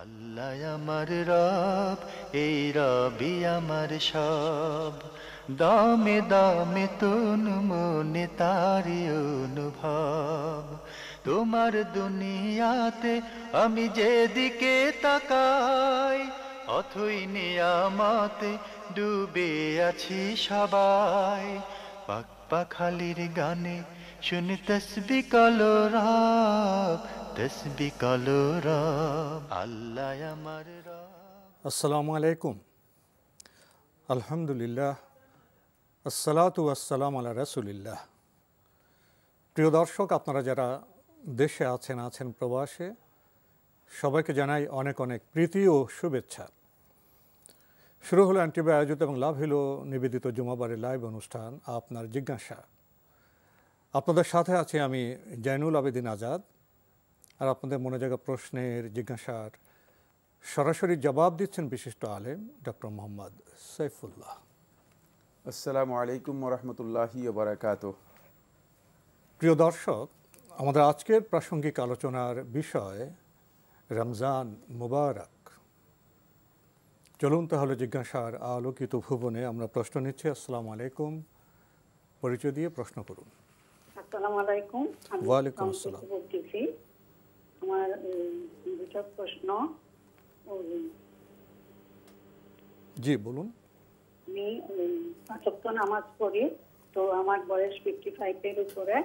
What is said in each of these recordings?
আল্লাহ আমার রব, এই রবি আমার সব। দামে দামে তুন মনে তারি অনুভব। তোমার দুনিয়াতে আমি যেদিকে তাকাই, অথই নিয়ামতে ডুবে আছি সবাই। পাক পাখালির গানে শুনি তসবি কলো রব, তসবি কলো রব, আল্লাহ আমার রব। আসসালামু আলাইকুম। আলহামদুলিল্লাহ, আসসালাতু ওয়াসসালামু আলা রাসূলিল্লাহ। প্রিয় দর্শক, আপনারা যারা দেশে আছেন প্রবাসে, সবাইকে জানাই অনেক অনেক প্রীতি ও শুভেচ্ছা। শুরু হলো এনটিভি আয়োজিত এবং লাভ হলো নিবেদিত জুমাবারের লাইভ অনুষ্ঠান আপনার জিজ্ঞাসা। আপনাদের সাথে আছি আমি জয়নুল আবেদিন আজাদ। আর আপনাদের মনে জায়গা প্রশ্নের, জিজ্ঞাসার সরাসরি জবাব দিচ্ছেন বিশিষ্ট আলেম ডক্টর মোহাম্মদ সাইফুল্লাহ। আসসালামু আলাইকুম ওরহমতুল্লাহি ওবারাকাতুহ। প্রিয় দর্শক, আমাদের আজকের প্রাসঙ্গিক আলোচনার বিষয় রমজান মুবারক। চলুন তাহলে জিজ্ঞাসার আলোকিত ভুবনে আমরা প্রশ্ন নিচ্ছি। আসসালামু আলাইকুম, পরিচয় দিয়ে প্রশ্ন করুন। আসসালামু আলাইকুম। ওয়ালাইকুম আসসালাম। বলতেছি, আমার দুটো প্রশ্ন। জি বলুন। আমি 5 ওয়াক্ত নামাজ পড়ি, তো আমার বয়স 55 এর উপরে।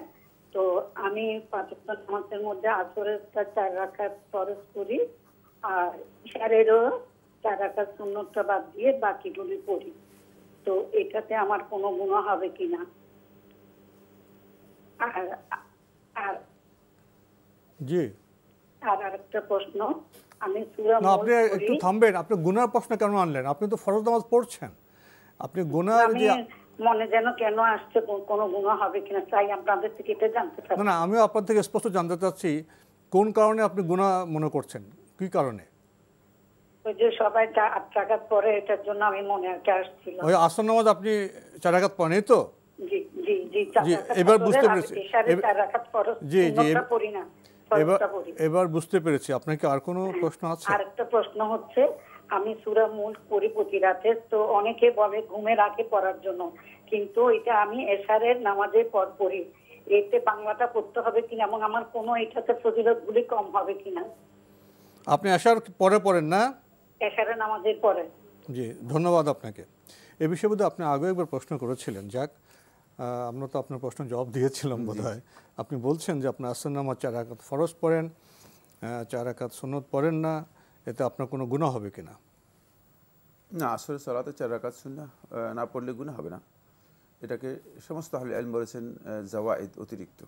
তো আমি 5 ওয়াক্ত নামাজের মধ্যে আসরের 4 রাকাত ফরজ করি, আর ইশারেরও 4 রাকাত সুন্নতটা বাদ দিয়ে বাকিগুলি পড়ি। তো এটাতে আমার কোনো গুনাহ হবে কিনা? আর আর জি আর আরেকটা প্রশ্ন, আমি সূরা না, আপনি একটু থামবেন। আপনি গুনার প্রশ্ন কেন আনলেন? আপনি তো ফরজ নামাজ পড়ছেন, আপনি গুনার যে মনে যেন কেন আসছে, কোনো গুনাহ হবে কিনা চাই আপনাদের থেকে এটা জানতে চাই। না, আমিও আপনার থেকে স্পষ্ট জানতে চাচ্ছি কোন কারণে আপনি গুনাহ মনে করছেন, কি কারণে? ওই যে সবাই 8 রাকাত পরে, এটার জন্য আমি মনে আসছিল। ওই আসর নামাজ আপনি 4 রাকাত পড়েন, এই তো? জি জি জি, জি, এবার বুঝতে পেরেছি। জি জি, পড়ি না, এবার বুঝতে পেরেছি। আপনার কি আর কোনো প্রশ্ন আছে? আরেকটা প্রশ্ন হচ্ছে, আমি সূরা মুলক পড়ি প্রতি রাতে। তো অনেকে বলে ঘুমের আগে পড়ার জন্য, কিন্তু এটা আমি এশারের নামাজের পর পড়ি। এতে বাংলাটা পড়তে হবে কিনা এবং আমার কোনো এটাতে ফজিলতগুলি কম হবে কিনা? আপনি এশার পরে পড়েন না? এশারের নামাজের পরে। জি, ধন্যবাদ আপনাকে। এ বিষয়ে বোধহয় আপনি আগে একবার প্রশ্ন করেছিলেন। যাক, আমরা তো আপনার প্রশ্ন জবাব দিয়েছিলাম বোধহয়। আপনি বলছেন যে আপনি আসর নামাজ 4 রাকাত ফরজ পড়েন, 4 রাকাত সুন্নত পড়েন না, এতে আপনার কোনো গুনাহ হবে কিনা? না, আসরের সালাতে 4 রাকাত সুন্নাহ না পড়লে গুনাহ হবে না। এটাকে সমস্ত আহলে ইলম বলেছেন জাওয়াইদ, অতিরিক্ত।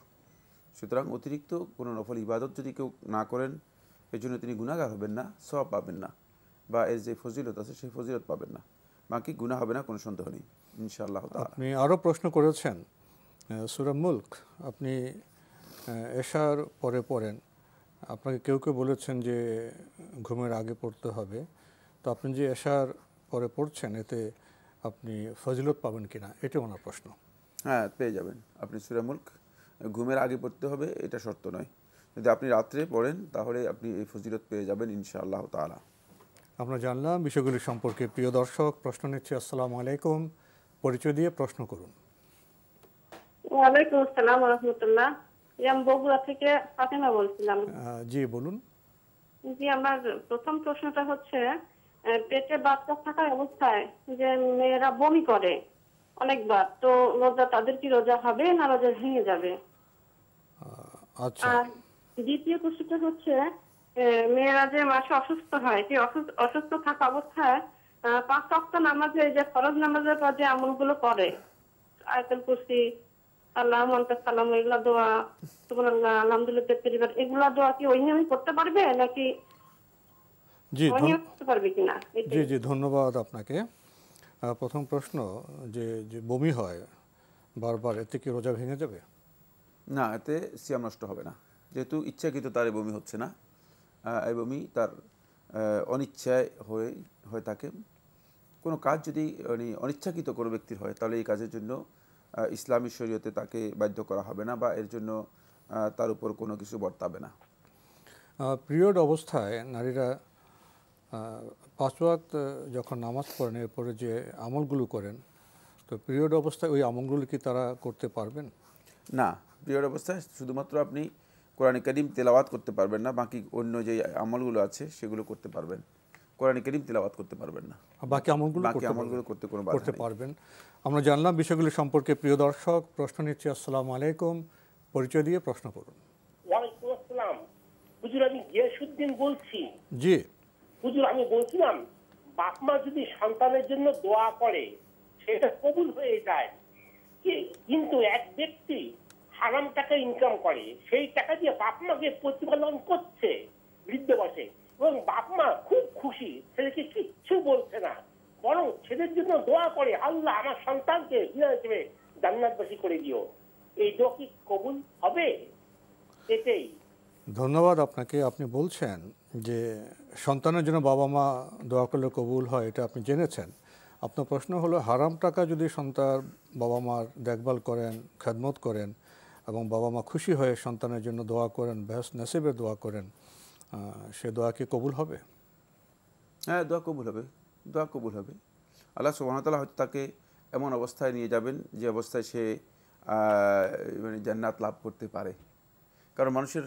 সুতরাং অতিরিক্ত কোনো নফল ইবাদত যদি কেউ না করেন, এর জন্য তিনি গুনাহগার হবেন না, সওয়াব পাবেন না, বা এর যে ফজিলত আছে সেই ফজিলত পাবেন না। বাকি গুনাহ হবে না, কোনো সন্দেহ নেই ইনশাআল্লাহ তাআলা। আপনি আরও প্রশ্ন করেছেন সূরা মুলক আপনি এশার পরে পড়েন। আপনাকে কেউ কেউ বলেছেন যে ঘুমের আগে পড়তে হবে। তো আপনি যে এশার পরে পড়ছেন, এতে আপনি ফজিলত পাবেন কিনা, এটা ওনার প্রশ্ন। হ্যাঁ, পেয়ে যাবেন। আপনি সূরা মুলক ঘুমের আগে পড়তে হবে এটা শর্ত নয়। যদি আপনি রাত্রে পড়েন তাহলে আপনি এই ফজিলত পেয়ে যাবেন ইনশাআল্লাহ তাআলা। আমরা জানলাম বিষয়গুলি সম্পর্কে। প্রিয় দর্শক, প্রশ্ন নিচ্ছি। আসসালামু আলাইকুম, পরিচয় দিয়ে প্রশ্ন করুন। ওয়ালাইকুম আসসালাম ওয়া রাহমাতুল্লাহ। আমি বগুড়া থেকে ফাতেমা বলছিলাম। জি বলুন। জি, আমার প্রথম প্রশ্নটা হচ্ছে, পেটে বাচ্চা থাকা অবস্থায় যে মেয়েরা বমি করে অনেকবার, তো রোজা তাদের কি রোজা হবে না রোজা ভেঙে যাবে? আচ্ছা। আর দ্বিতীয় প্রশ্নটা হচ্ছে, মেয়েরা যে মাসে অসুস্থ হয়, সেই অসুস্থ থাকা অবস্থায় 5 ওয়াক্ত নামাজে যে ফরজ নামাজের পর যে আমলগুলো করে, আয়াতুল কুরসি, আল্লাহু আনতা সালাম, এগুলা দোয়া, সুবহানাল্লাহ, আলহামদুলিল্লাহ, তাকবীর, এগুলা দোয়া কি ওই নিয়মই করতে পারবে নাকি জি করতে পারবে কিনা? জি জি, ধন্যবাদ আপনাকে। প্রথম প্রশ্ন, যে বমি হয় বারবার, এতে কি রোজা ভেঙে যাবে? না, এতে সিয়াম নষ্ট হবে না, যেহেতু ইচ্ছাকৃত তার এই বমি হচ্ছে না। এই বমি তার অনিচ্ছায় হয়ে থাকে। কোনো কাজ যদি অনিচ্ছাকৃত কোনো ব্যক্তির হয়, তাহলে এই কাজের জন্য ইসলামী শরীয়তে তাকে বাধ্য করা হবে না, বা এর জন্য তার উপর কোনো কিছু বর্তাবে না। পিরিয়ড অবস্থায় নারীরা পাঁচ ওয়াক্ত যখন নামাজ পড়েন এরপরে যে আমলগুলো করেন, তো পিরিয়ড অবস্থায় ওই আমলগুলো কি তারা করতে পারবেন? না, পিরিয়ড অবস্থায় শুধুমাত্র আপনি কোরআন কারীম তেলাওয়াত করতে পারবেন না, বাকি অন্য যে আমলগুলো আছে সেগুলো করতে পারবেন। কোরআন কারীম তেলাওয়াত করতে পারবেন না, বাকি আমলগুলো করতে কোনো বাধা করতে নেই। পারবেন। আমরা জানলাম বিষয়গুলি সম্পর্কে। প্রিয় দর্শক, প্রশ্ন নিচ্ছি। আসসালামু আলাইকুম, পরিচয় দিয়ে প্রশ্ন করুন। ওয়ালাইকুম আসসালাম। হুজুর, আমি গিয়াসউদ্দিন বলছি। জি হুজুর, আমি বলছিলাম বাপ মা যদি সন্তানের জন্য দোয়া করে সেটা কবুল হয়ে যায়, কিন্তু এক ব্যক্তি হারাম টাকা ইনকাম করে, সেই টাকা দিয়ে বাপ মাকে প্রতিপালন করছে বৃদ্ধ বয়সে, এবং বাপ মা খুব খুশি, ছেলেকে কিচ্ছু বলছে না, বরং ছেলের জন্য দোয়া করে, আল্লাহ আমার সন্তানকে হিসেবে জান্নাতবাসী করে দিও। এই দোয়া কি কবুল হবে? এটাই। ধন্যবাদ আপনাকে। আপনি বলছেন যে সন্তানের জন্য বাবা মা দোয়া করলে কবুল হয়, এটা আপনি জেনেছেন। আপনার প্রশ্ন হলো, হারাম টাকা যদি সন্তান বাবা মার দেখভাল করেন, খেদমত করেন এবং বাবা মা খুশি হয়ে সন্তানের জন্য দোয়া করেন, বেহেশত নসিবের দোয়া করেন, সে দোয়া কি কবুল হবে? হ্যাঁ, দোয়া কবুল হবে, দোয়া কবুল হবে। আল্লাহ সুবহানাহু ওয়া তাআলা হয়তো তাকে এমন অবস্থায় নিয়ে যাবেন যে অবস্থায় সে মানে জান্নাত লাভ করতে পারে। কারণ মানুষের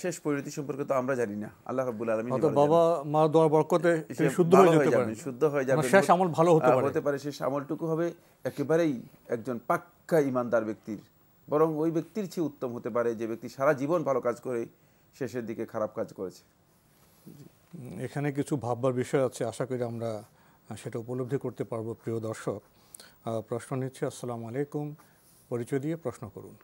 শেষ পরিণতি সম্পর্কে তো আমরা জানি না, আল্লাহ রাব্বুল আলামিন। বাবা মা দোয়ার বরকতে শুদ্ধ হয়ে যেতে পারেন, শুদ্ধ হয়ে যাবেন, শেষ আমল ভালো হতে পারে। শেষ আমলটুকু হবে একেবারেই একজন পাক্কা ইমানদার ব্যক্তির, বরং ওই ব্যক্তির চেয়ে উত্তম হতে পারে যে ব্যক্তি সারা জীবন ভালো কাজ করে শেষের দিকে খারাপ কাজ করেছে। এখানে কিছু ভাববার বিষয় আছে, আশা করি আমরা সেটা উপলব্ধি করতে পারবো। প্রিয় দর্শক, প্রশ্ন নিচ্ছি। আসসালামু আলাইকুম, পরিচয় দিয়ে প্রশ্ন করুন।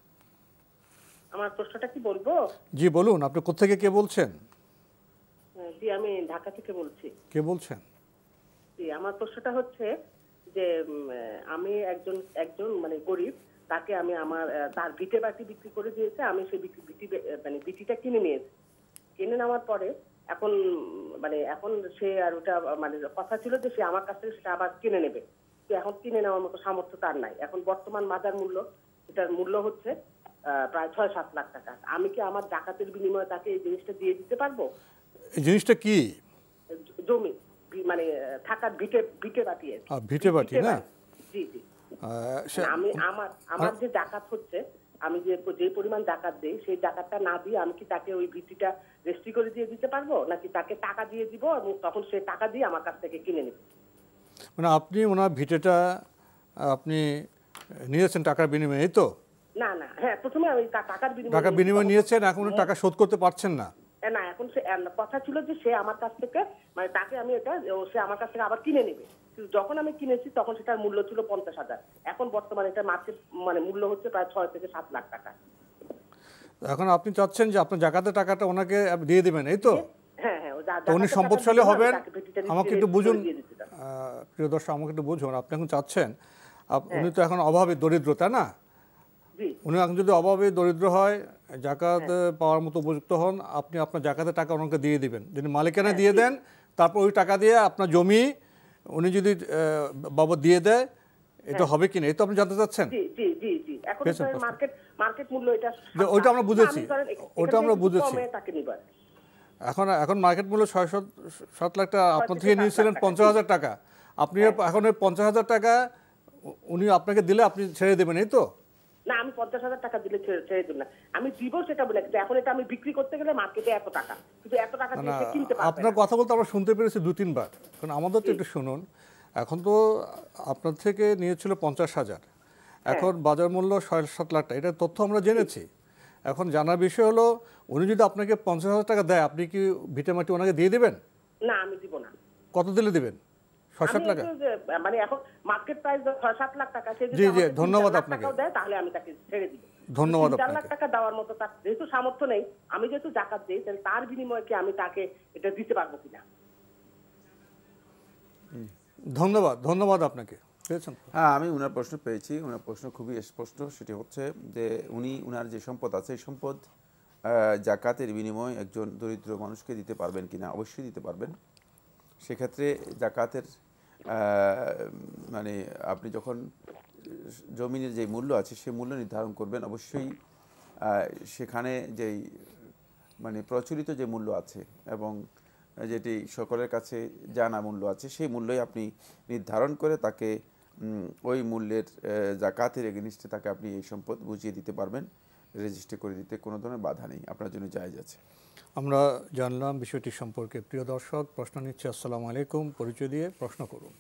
আমার প্রশ্নটা কি বলবো? জি বলুন, আপনি কোত্থেকে কে বলছেন? জি, আমি ঢাকা থেকে বলছি। কে বলছেন? জি, আমার প্রশ্নটা হচ্ছে যে আমি একজন মানে গরিব, তাকে আমি তার ভিটে বাটি বিক্রি করে দিয়েছে, আমি সেই বিটিটা কিনে নিয়েছি। কিনে নেওয়ার পরে এখন সে আর ওটা মানে কথা ছিল যে সে আমার কাছ থেকে সেটা আবার কিনে নেবে, তো এখন কিনে নেওয়ার মতো সামর্থ্য তার নাই। এখন বর্তমান বাজার মূল্য, এটার মূল্য হচ্ছে প্রায় ৬-৭ লাখ টাকা। আমি কি আমার জাকাতের বিনিময়ে তাকে এই জিনিসটা দিয়ে দিতে পারবো? এই জিনিসটা কি? জমি, মানে থাকার ভিটে বাটি। ভিটে বাটি না? জি জি। আমি আমার যে জাকাত হচ্ছে, আমি যে পরিমাণ জাকাত দেই, সেই জাকাতটা না দিয়ে আমি কি তাকে ওই ভিটিটা রেজিস্ট্রি করে দিয়ে দিতে পারবো, নাকি তাকে টাকা দিয়ে দিব এবং তখন সে টাকা দিয়ে আমার কাছ থেকে কিনে নেবে? মানে আপনি ওনার ভিটেটা আপনি নিয়েছেন টাকার বিনিময়ে, এই তো? না না, হ্যাঁ, প্রথমে আমি টাকার বিনিময়ে নিয়েছেন, এখন টাকা শোধ করতে পারছেন না। না, এখন সে কথা ছিল যে সে আমার কাছ থেকে, মানে তাকে আমি সে আমার কাছ থেকে আবার কিনে নেবে। কিন্তু যখন আমি কিনেছি তখন সেটার মূল্য ছিল 50,000। এখন বর্তমানে এটা মার্কেট মানে মূল্য হচ্ছে প্রায় 6-7 লাখ টাকা। এখন আপনি চাচ্ছেন যে আপনার জাকাতের টাকাটা ওনাকে দিয়ে দিবেন, এই তো? হ্যাঁ হ্যাঁ, উনি সম্পদশালী হবেন। আমাকে একটু বুঝুন প্রিয় দর্শক, আমাকে একটু বুঝুন। আপনি এখন চাচ্ছেন, উনি তো এখন অভাবে দরিদ্র, তাই না? উনি এখন যদি অভাবে দরিদ্র হয়, জাকাত পাওয়ার মতো উপযুক্ত হন, আপনি আপনার জাকাতের টাকা ওনাকে দিয়ে দিবেন। যদি মালিকানা দিয়ে দেন, তারপর ওই টাকা দিয়ে আপনার জমি উনি যদি বাবদ দিয়ে দেয়, এটা হবে কিনা, এই তো আপনি জানতে চাচ্ছেন? এখন মার্কেট মূল্য এটা, ওইটা আমরা বুঝেছি, ওটা আমরা বুঝেছি। এখন মার্কেট মূল্য 6-7 লাখ টাকা, আপনার থেকে নিয়েছিলেন 50,000 টাকা। আপনি এখন ওই 50,000 টাকা উনি আপনাকে দিলে আপনি ছেড়ে দেবেন, এই তো? না, আমি 50,000 টাকা দিলে ছেড়ে দেব না, আমি দিব সেটা বলে। এখন এটা আমি বিক্রি করতে গেলে মার্কেটে এত টাকা, কিন্তু এত টাকা দিয়ে কিনতে পারবে না। আপনার কথা বলতে আমরা শুনতে পেরেছি 2-3 বার, কারণ আমাদের তো একটু শুনুন। এখন তো আপনার থেকে নিয়েছিল 50,000, এখন বাজার মূল্য 6-7 লাখ টাকা, এটা তথ্য আমরা জেনেছি। এখন জানার বিষয় হলো, উনি যদি আপনাকে 50,000 টাকা দেয়, আপনি কি ভিটে মাটি ওনাকে দিয়ে দেবেন? না, আমি দিব না। কত দিলে দিবেন? 6-7 লাখ? মানে এখন মার্কেট প্রাইস 6-7 লাখ টাকা। জি জি, ধন্যবাদ আপনাকে। তাহলে আমি তাকে ছেড়ে দিব। ধন্যবাদ। 4 লাখ টাকা দেওয়ার মতো তার যেহেতু সামর্থ্য নেই, আমি যেহেতু জাকাত দেই, তাহলে তার বিনিময়ে কি আমি তাকে এটা দিতে পারবো কিনা? ধন্যবাদ আপনাকে। হ্যাঁ, আমি ওনার প্রশ্ন পেয়েছি। ওনার প্রশ্ন খুবই স্পষ্ট। সেটি হচ্ছে যে ওনার যে সম্পদ আছে, এই সম্পদ জাকাতের বিনিময়ে একজন দরিদ্র মানুষকে দিতে পারবেন কিনা। অবশ্যই দিতে পারবেন। সেক্ষেত্রে জাকাতের মানে আপনি যখন জমিনের যে মূল্য আছে সেই মূল্য নির্ধারণ করবেন, অবশ্যই সেখানে যেই মানে প্রচলিত যে মূল্য আছে এবং যেটি সকলের কাছে জানা মূল্য আছে, সেই মূল্যই আপনি নির্ধারণ করে তাকে ওই মূল্যের জাকাতের এগেনিস্টে তাকে আপনি এই সম্পদ বুঝিয়ে দিতে পারবেন। রেজিস্ট্রি করে দিতে কোনো ধরনের বাধা নেই, আপনার জন্য জায়েজ আছে। আমরা জানলাম বিষয়টি সম্পর্কে। প্রিয় দর্শক, প্রশ্ন নিচ্ছে। আসসালামু আলাইকুম, পরিচয় দিয়ে প্রশ্ন করুন।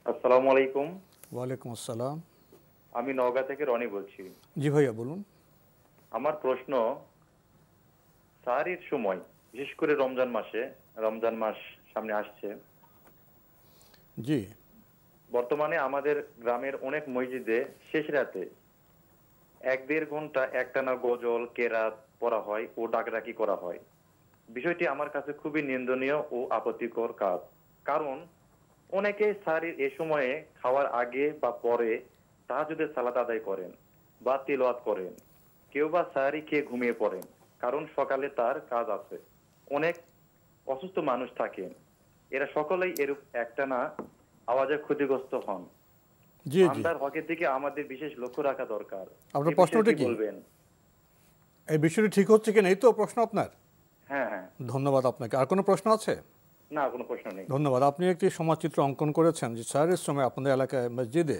আসসালামু আলাইকুম। ওয়ালাইকুম আসসালাম। আমি নওগাঁ থেকে রনি বলছি। জি ভাইয়া বলুন। আমার প্রশ্ন, সাহরির সময়, বিশেষ করে রমজান মাস সামনে আসছে, জি, বর্তমানে আমাদের গ্রামের অনেক মসজিদে শেষ রাতে 1-1.5 ঘন্টা একটানা গজল কেরাত পড়া হয় ও ডাকডাকি করা হয়। বিষয়টি আমার কাছে খুবই নিন্দনীয় ও আপত্তিকর কাজ। কারণ অনেকে সাহরির এ সময়ে খাওয়ার আগে বা পরে তাহাজ্জুদের সালাত আদায় করেন বা তিলাওয়াত করেন। কেউ বা সাহরি খেয়ে ঘুমিয়ে পড়েন, কারণ সকালে তার কাজ আছে। অনেক অসুস্থ মানুষ থাকেন, এরা সকলেই এরূপ একটানা আওয়াজে ক্ষতিগ্রস্ত হন। জি জি, বান্দার হকের দিকে আমাদের বিশেষ লক্ষ্য রাখা দরকার। আপনার প্রশ্নটা কি বলবেন? এই বিষয়টি ঠিক হচ্ছে কিনা, এই তো প্রশ্ন আপনার? হ্যাঁ হ্যাঁ। ধন্যবাদ আপনাকে। আর কোনো প্রশ্ন আছে? না, কোনো প্রশ্ন নেই। ধন্যবাদ। আপনি একটি সমাজচিত্র অঙ্কন করেছেন যে সাহরির সময় আপনাদের এলাকায় মসজিদে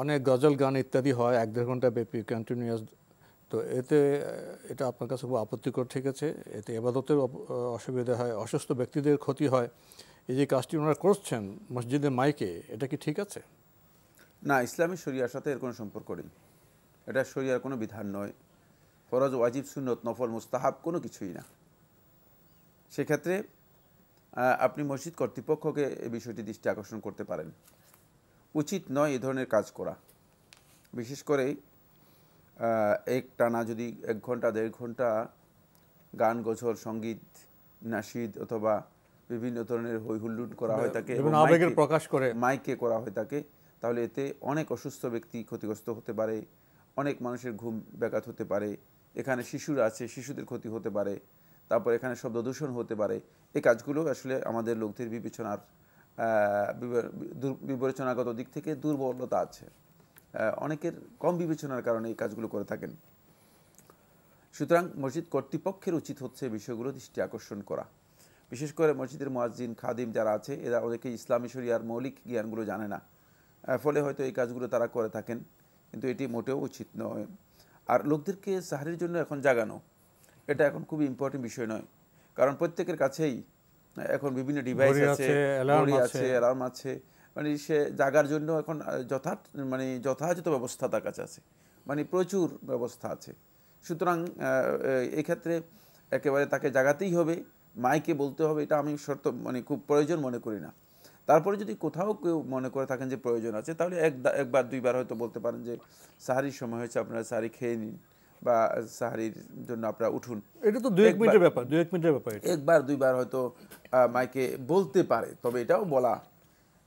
অনেক গজল গান ইত্যাদি হয় 1-1.5 ঘন্টা ব্যাপী কন্টিনিউয়াস। তো এটা আপনার কাছে খুব আপত্তিকর ঠেকেছে। এতে ইবাদতের অসুবিধা হয়, অসুস্থ ব্যক্তিদের ক্ষতি হয়। এই যে কাজটি ওনারা করছেন মসজিদে মাইকে, এটা কি ঠিক আছে? না, ইসলামী শরিয়ার সাথে এর কোনো সম্পর্ক নেই। এটা শরিয়ার কোনো বিধান নয়। ফরজ, ওয়াজিব, সুন্নত, নফল, মুস্তাহাব কোনো কিছুই না। সেক্ষেত্রে আপনি মসজিদ কর্তৃপক্ষকে এই বিষয়টি দৃষ্টি আকর্ষণ করতে পারেন। উচিত নয় এ ধরনের কাজ করা। বিশেষ করে এক টানা যদি 1 ঘন্টা 1.5 ঘন্টা গান গজল সঙ্গীত নাশিদ অথবা বিভিন্ন ধরনের হই হুল্লোড় করা হয় থাকে, আবেগের প্রকাশ করে মাইকে করা হয় থাকে, তাহলে এতে অনেক অসুস্থ ব্যক্তি ক্ষতিগ্রস্ত হতে পারে, অনেক মানুষের ঘুম ব্যাঘাত হতে পারে। এখানে শিশুরা আছে, শিশুদের ক্ষতি হতে পারে, তারপর এখানে শব্দ দূষণ হতে পারে। এই কাজগুলো আসলে আমাদের লোকদের বিবেচনাগত দিক থেকে দুর্বলতা আছে, অনেকের কম বিবেচনার কারণে এই কাজগুলো করে থাকেন। সুতরাং মসজিদ কর্তৃপক্ষের উচিত হচ্ছে বিষয়গুলো দৃষ্টি আকর্ষণ করা। বিশেষ করে মসজিদের মুয়াজ্জিন খাদিম যারা আছে, এরা অনেকে ইসলামী শরিয়ার মৌলিক জ্ঞানগুলো জানে না, ফলে হয়তো এই কাজগুলো তারা করে থাকেন, কিন্তু এটি মোটেও উচিত নয়। আর লোকদেরকে সাহরির জন্য এখন জাগানো, এটা এখন খুবই ইম্পর্টেন্ট বিষয় নয়। কারণ প্রত্যেকের কাছেই এখন বিভিন্ন ডিভাইস আছে, অ্যালার্ম আছে, মানে সে জাগার জন্য এখন যথাযথ ব্যবস্থা তার কাছে আছে, মানে প্রচুর ব্যবস্থা আছে। সুতরাং এক্ষেত্রে একেবারে তাকে জাগাতেই হবে, মাইকে বলতে হবে, এটা আমি খুব প্রয়োজন মনে করি না। তারপরে যদি কোথাও কেউ মনে করে থাকেন যে প্রয়োজন আছে, তাহলে একবার দুইবার হয়তো বলতে পারেন যে সাহারির সময় হয়েছে, আপনারা সাহারি খেয়ে নিন বা সাহারির জন্য আপনারা উঠুন। এটা তো 2-1 মিনিটের ব্যাপার, 2-1 মিনিটের ব্যাপার। একবার দুইবার হয়তো মাইকে বলতে পারে, তবে এটাও বলা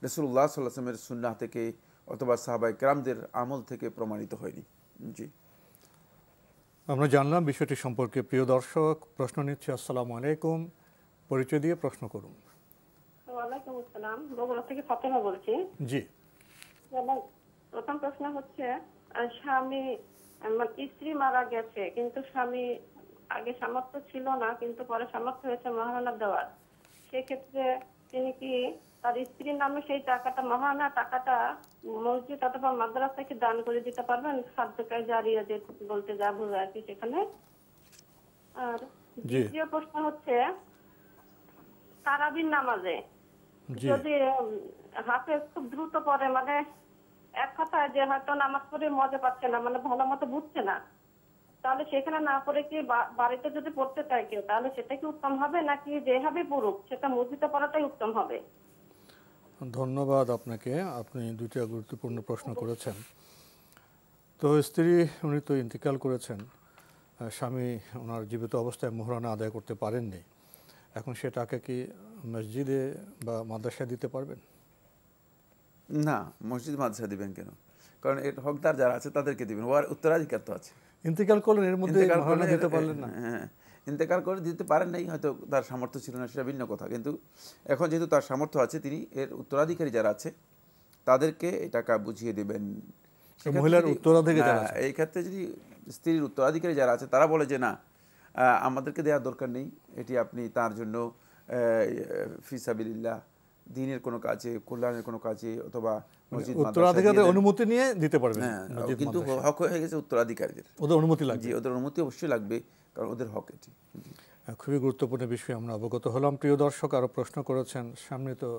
রাসূলুল্লাহ সাল্লাল্লাহু আলাইহি ওয়াসাল্লামের সুন্নাহ থেকে অথবা সাহাবায়ে কেরামদের আমল থেকে প্রমাণিত হয়নি। জি, আমরা জানলাম বিষয়টি সম্পর্কে। প্রিয় দর্শক, প্রশ্ন নিচ্ছে। আসসালামু আলাইকুম, পরিচয় দিয়ে প্রশ্ন করুন। ওয়ালাইকুম আসসালাম, বগুড়া থেকে ফাতেমা বলছি। জি, আমার প্রথম প্রশ্ন হচ্ছে, স্বামী স্ত্রী মারা গেছে, কিন্তু স্বামী আগে সামর্থ্য ছিল না, কিন্তু পরে সামর্থ্য হয়েছে মহারণা দেওয়ার। সেক্ষেত্রে তিনি কি তার স্ত্রীর নামে সেই টাকাটা, মহারণা টাকাটা মসজিদ অথবা মাদ্রাসাকে দান করে দিতে পারবেন? সাদকায়ে জারিয়া যে বলতে যা বোঝায় আর কি সেখানে। আর দ্বিতীয় প্রশ্ন হচ্ছে, তারাবির নামাজে যদি হাফেজ খুব দ্রুত পড়ে, মানে এক কথায় যে হয়তো নামাজ পড়ে মজা পাচ্ছে না, মানে ভালো মতো বুঝছে না, তাহলে সেখানে না পড়ে কি বাড়িতে যদি পড়তে চায় কেউ, তাহলে সেটা কি উত্তম হবে, নাকি যেভাবে পড়ুক সেটা মসজিদে পড়াটাই উত্তম হবে? ধন্যবাদ আপনাকে। আপনি দুইটা গুরুত্বপূর্ণ প্রশ্ন করেছেন। তো স্ত্রী উনি তো ইন্তেকাল করেছেন, স্বামী ওনার জীবিত অবস্থায় মোহরানা আদায় করতে পারেননি। এখন সে টাকা কি মসজিদে বা মাদ্রাসায় দিতে পারবেন? না, মসজিদ মাদ্রাসা দিবেন কেন? কারণ এর হকদার যারা আছে তাদেরকে দিবেন, ওর উত্তরাধিকার তো আছে। ইন্তেকাল করলেন, এর মধ্যে মোহরানা দিতে পারলেন না। হ্যাঁ, ইন্তেকাল করে দিতে পারেন নাই, হয়তো তার সামর্থ্য ছিল না, সেটা ভিন্ন কথা। কিন্তু এখন যেহেতু তার সামর্থ্য আছে, তিনি এর উত্তরাধিকারী যারা আছে তাদেরকে এই টাকা বুঝিয়ে দেবেন। মহিলার উত্তরাধিকারী যারা আছে, এই ক্ষেত্রে যদি স্ত্রীর উত্তরাধিকারী যারা আছে তারা বলে যে না, আমাদেরকে দেওয়ার দরকার নেই। এটি আপনি তার জন্য ফিসাবিলিল্লাহ, দিনের কোনো কাজে, কল্যাণের কোনো কাজে, অথবা মসজিদ উত্তরাধিকারীদের অনুমতি নিয়ে দিতে পারবেন। কিন্তু হক হয়ে গেছে উত্তরাধিকারীদের, ওদের অনুমতি লাগবে। জি, ওদের অনুমতি অবশ্যই লাগবে, কারণ ওদের হক এটি। খুবই গুরুত্বপূর্ণ বিষয় আমরা অবগত হলাম। প্রিয় দর্শক, আরও প্রশ্ন করেছেন। সামনে তো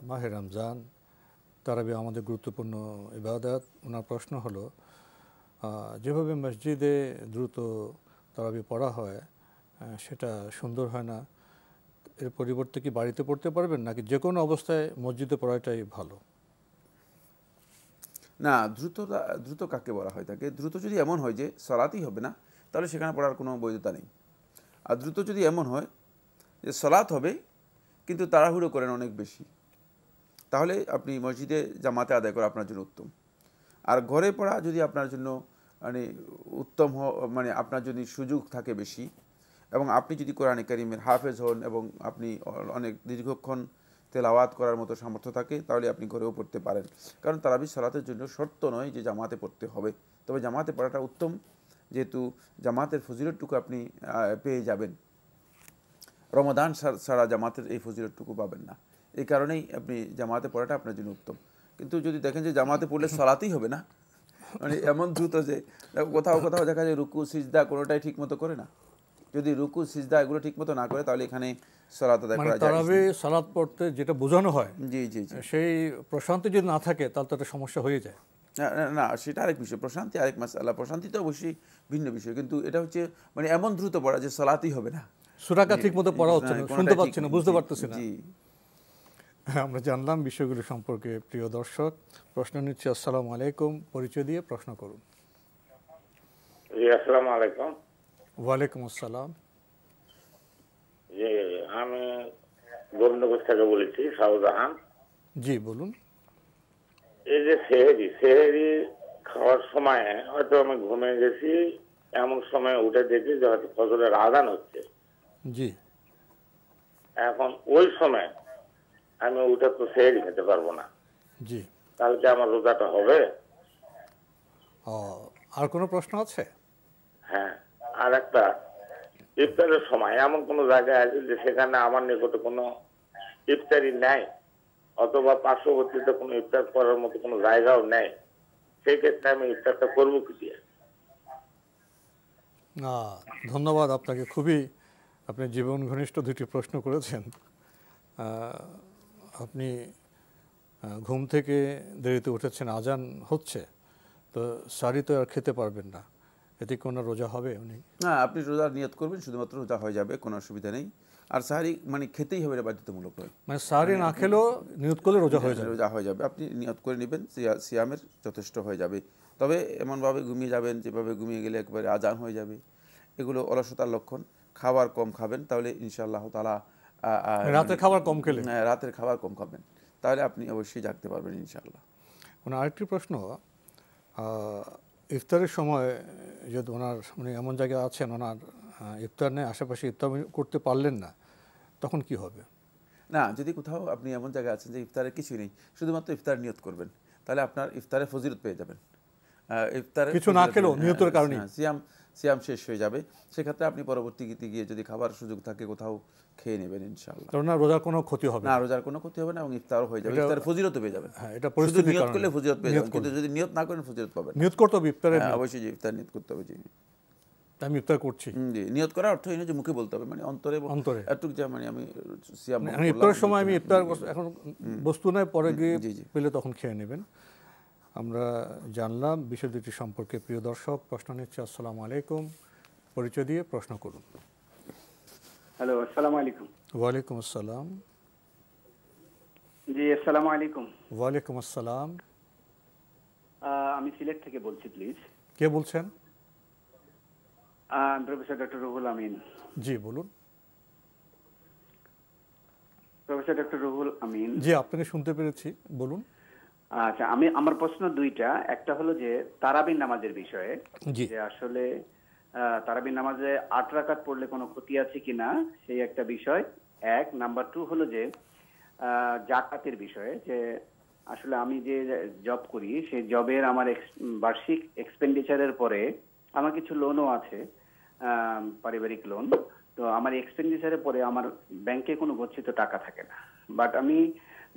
মাহে রমজান, তারাবি আমাদের গুরুত্বপূর্ণ ইবাদত। ওনার প্রশ্ন হলো, যেভাবে মসজিদে দ্রুত তারাবি পড়া হয় সেটা সুন্দর হয় না, এর পরিবর্তে কি বাড়িতে পড়তে পারবেন, নাকি যে কোনো অবস্থায় মসজিদে পড়াটাই ভালো? না, দ্রুত কাকে বলা হয় থাকে? দ্রুত যদি এমন হয় যে সালাতই হবে না, তাহলে সেখানে পড়ার কোনো বৈধতা নেই। আর দ্রুত যদি এমন হয় যে সালাত হবে কিন্তু তাড়াহুড়ো করেন অনেক বেশি, তাহলে আপনি মসজিদে জামাতে আদায় করা আপনার জন্য উত্তম। আর ঘরে পড়া যদি আপনার জন্য মানে উত্তম মানে আপনার যদি সুযোগ থাকে বেশি, এবং আপনি যদি কোরআনে কারীমের হাফেজ হন এবং আপনি অনেক দীর্ঘক্ষণ তেলাওয়াত করার মতো সামর্থ্য থাকে, তাহলে আপনি ঘরেও পড়তে পারেন। কারণ তারাবি সালাতের জন্য শর্ত নয় যে জামাতে পড়তে হবে, তবে জামাতে পড়াটা উত্তম, যেহেতু জামাতের ফজিলতটুকু আপনি পেয়ে যাবেন। রমাদান ছাড়া জামাতের এই ফজিলতটুকু পাবেন না, এই কারণেই আপনি জামাতে পড়াটা আপনার জন্য উত্তম। কিন্তু যদি দেখেন যে জামাতে পড়লে সালাতেই হবে না, মানে এমন দ্রুত যে কোথাও কোথাও দেখা যায় রুকু সিজদা কোনোটাই ঠিক মতো করে না, যদি রুকু সিজদা এগুলো ঠিক মতো না করে, তাহলে এখানে সালাত আদায় করা যায়। তারাবি সালাত পড়তে যেটা বোঝানো হয়, জি জি জি, সেই প্রশান্তি যদি না থাকে তাহলে তো একটা সমস্যা হয়ে যায়। না, সেটা আরেক বিষয়, প্রশান্তি আরেক মাসআলা। প্রশান্তি তো অবশ্যই ভিন্ন বিষয়, কিন্তু এটা হচ্ছে মানে এমন দ্রুত পড়া যে সালাতই হবে না, সূরাটা ঠিকমতো পড়া হচ্ছে না, শুনতে পাচ্ছি না, বুঝতে পারতেছি না। জি, আমরা জানলাম বিষয়গুলো সম্পর্কে। প্রিয় দর্শক, প্রশ্ন নিচ্ছি। আসসালামু আলাইকুম, পরিচয় দিয়ে প্রশ্ন করুন। জি, আসসালামু আলাইকুম। ওয়ালাইকুম আসসালাম। জি, আমি গোবিন্দগঞ্জ থেকে বলেছি, শাহজাহান। জি, বলুন। এই যে সেহেরি খাওয়ার সময় হয়তো আমি ঘুমিয়ে গেছি, এমন সময় উঠে দেখি যে হয়তো ফজরের আযান হচ্ছে। জি, এখন ওই সময় আমি উঠে তো সেহেরি খেতে পারবো না, জি। তাহলে কি আমার রোজাটা হবে? আর কোনো প্রশ্ন আছে? হ্যাঁ, আর একটা, ইফতারের সময় এমন কোনো জায়গায় আছে যে সেখানে আমার নিকটে কোনো ইফতারি নেই, অথবা পার্শ্ববর্তীতে কোনো ইফতার করার মতো কোনো জায়গাও নেই, সেই ক্ষেত্রে আমি ইফতারটা করবো কি দিয়ে? ধন্যবাদ আপনাকে। খুবই আপনি জীবন ঘনিষ্ঠ দুটি প্রশ্ন করেছেন। আপনি ঘুম থেকে দেরিতে উঠেছেন, আজান হচ্ছে, তো সারি তো আর খেতে পারবেন না, এতে কোনো রোজা হবে? উনি না, আপনি রোজার নিয়ত করবেন, শুধুমাত্র রোজা হয়ে যাবে, কোনো অসুবিধা নেই। আর সাহারি মানে খেতেই হবে, এটা বাধ্যতামূলক নয়। মানে সারি না খেলেও নিয়ত করলে রোজা হয়ে যাবে? রোজা হয়ে যাবে, আপনি নিয়ত করে নেবেন, সিয়ামের যথেষ্ট হয়ে যাবে। তবে এমনভাবে ঘুমিয়ে যাবেন যেভাবে ঘুমিয়ে গেলে একবারে আজান হয়ে যাবে, এগুলো অলসতার লক্ষণ। খাবার কম খাবেন, তাহলে ইনশাআল্লাহ তাআলা রাতের খাবার কম খেলে, রাতের খাবার কম খাবেন, তাহলে আপনি অবশ্যই জাগতে পারবেন ইনশাআল্লাহ। আরেকটি প্রশ্ন, ইফতারের সময় যদি উনি এমন জায়গায় আছেন, ওনার ইফতার নেই, আশেপাশে ইফতার করতে পারলেন না, তখন কি হবে? না, যদি কোথাও আপনি এমন জায়গায় আছেন যে ইফতারের কিছুই নেই, শুধুমাত্র ইফতার নিয়ত করবেন, তাহলে আপনার ইফতারের ফজিলত পেয়ে যাবেন। ইফতারের কিছু না খেলেও নিয়তের কারণে সিয়াম শেষ হয়ে যাবে। সেক্ষেত্রে আপনি পরবর্তীতে গিয়ে যদি খাবার সুযোগ থাকে কোথাও খেয়ে নেবেন ইনশাআল্লাহ। না, রোজার কোনো ক্ষতি হবে না, রোজার কোনো ক্ষতি হবে না, এবং ইফতারও হয়ে যাবে, ইফতারের ফজিলত পেয়ে যাবেন। হ্যাঁ, এটা পরিস্থিতি নিয়ত করলে ফজিলত পেয়ে যাবেন, কিন্তু যদি নিয়ত না করেন ফজিলত পাবেন। নিয়ত করতে হবে ইফতারে, অবশ্যই যে ইফতার নিয়ত করতে হবে। জি, আমি ইফতার করছি। জি, নিয়ত করার অর্থ এই নয় যে মুখে বলতে হবে, মানে অন্তরে একটু যে মানে আমি সিয়াম ইফতারের সময় আমি ইফতার এখন বস্তু নাই, পরে গিয়ে পেলে তখন খেয়ে নেবেন। আমরা জানলাম বিষয় দুটি সম্পর্কে। প্রিয় দর্শক, প্রশ্ন নিচ্ছে। আসসালামু আলাইকুম, পরিচয় দিয়ে প্রশ্ন করুন। হ্যালো, আসসালামু আলাইকুম। ওয়ালাইকুম আসসালাম। জি, আসসালামু আলাইকুম। ওয়ালাইকুম আসসালাম। আমি সিলেট থেকে বলছি, প্লিজ। কে বলছেন? Professor doctor Ruhul Amin. জি, বলুন। Professor doctor Ruhul Amin. জি, আপনাকে শুনতে পেরেছি, বলুন। আচ্ছা, আমার প্রশ্ন দুইটা। একটা হলো যে তারাবির নামাজের বিষয়ে, যে আসলে তারাবির নামাজে 8 রাকাত পড়লে কোনো ক্ষতি আছে কিনা, সেই একটা বিষয় এক। নাম্বার 2 হলো যে জাকাতের বিষয়ে, যে আসলে আমি যে জব করি সেই জবের আমার বার্ষিক এক্সপেন্ডিচারের পরে আমার কিছু লোনও আছে। পারিবারিক লোন। তো আমার এক্সপেন্ডিচারের পরে আমার ব্যাংকে কোনো গচ্ছিত টাকা থাকে না। বাট আমি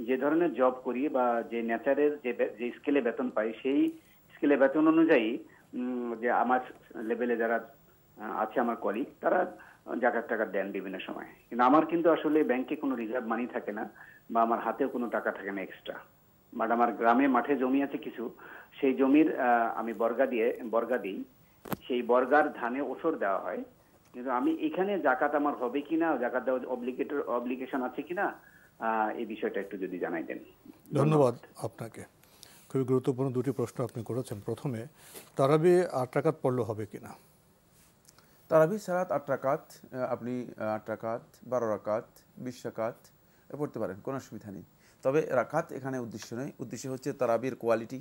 যে ধরনের জব করি বা যে নেচারের যে স্কেলে বেতন পাই, সেই স্কেলে বেতন অনুযায়ী যে আমার লেভেলে যারা আছে আমার কলিগ, তারা জাকাত টাকা দেন বিভিন্ন সময়। কিন্তু আমার কিন্তু আসলে ব্যাংকে কোনো রিজার্ভ মানি থাকে না বা আমার হাতেও কোনো টাকা থাকে না এক্সট্রা। বাট আমার গ্রামে মাঠে জমি আছে কিছু, সেই জমির আমি বর্গা দিই, সেই বর্গার ধানে ওসর দেওয়া হয়। কিন্তু আমি এখানে জাকাত আমার হবে কিনা, জাকাত দেওয়ার অব্লিগেশন আছে কিনা, এই বিষয়টা একটু যদি জানাই দেন। ধন্যবাদ আপনাকে। খুবই গুরুত্বপূর্ণ দুটি প্রশ্ন আপনি করেছেন। প্রথমে, তারাবি 8 রাকাত পড়লে হবে কিনা? তারাবি সালাত 8 রাকাত, আপনি 8 রাকাত, 12 রাকাত, 20 রাকাত পড়তে পারেন, কোনো অসুবিধা নেই। তবে রাকাত এখানে উদ্দেশ্য নয়, উদ্দেশ্য হচ্ছে তারাবির কোয়ালিটি,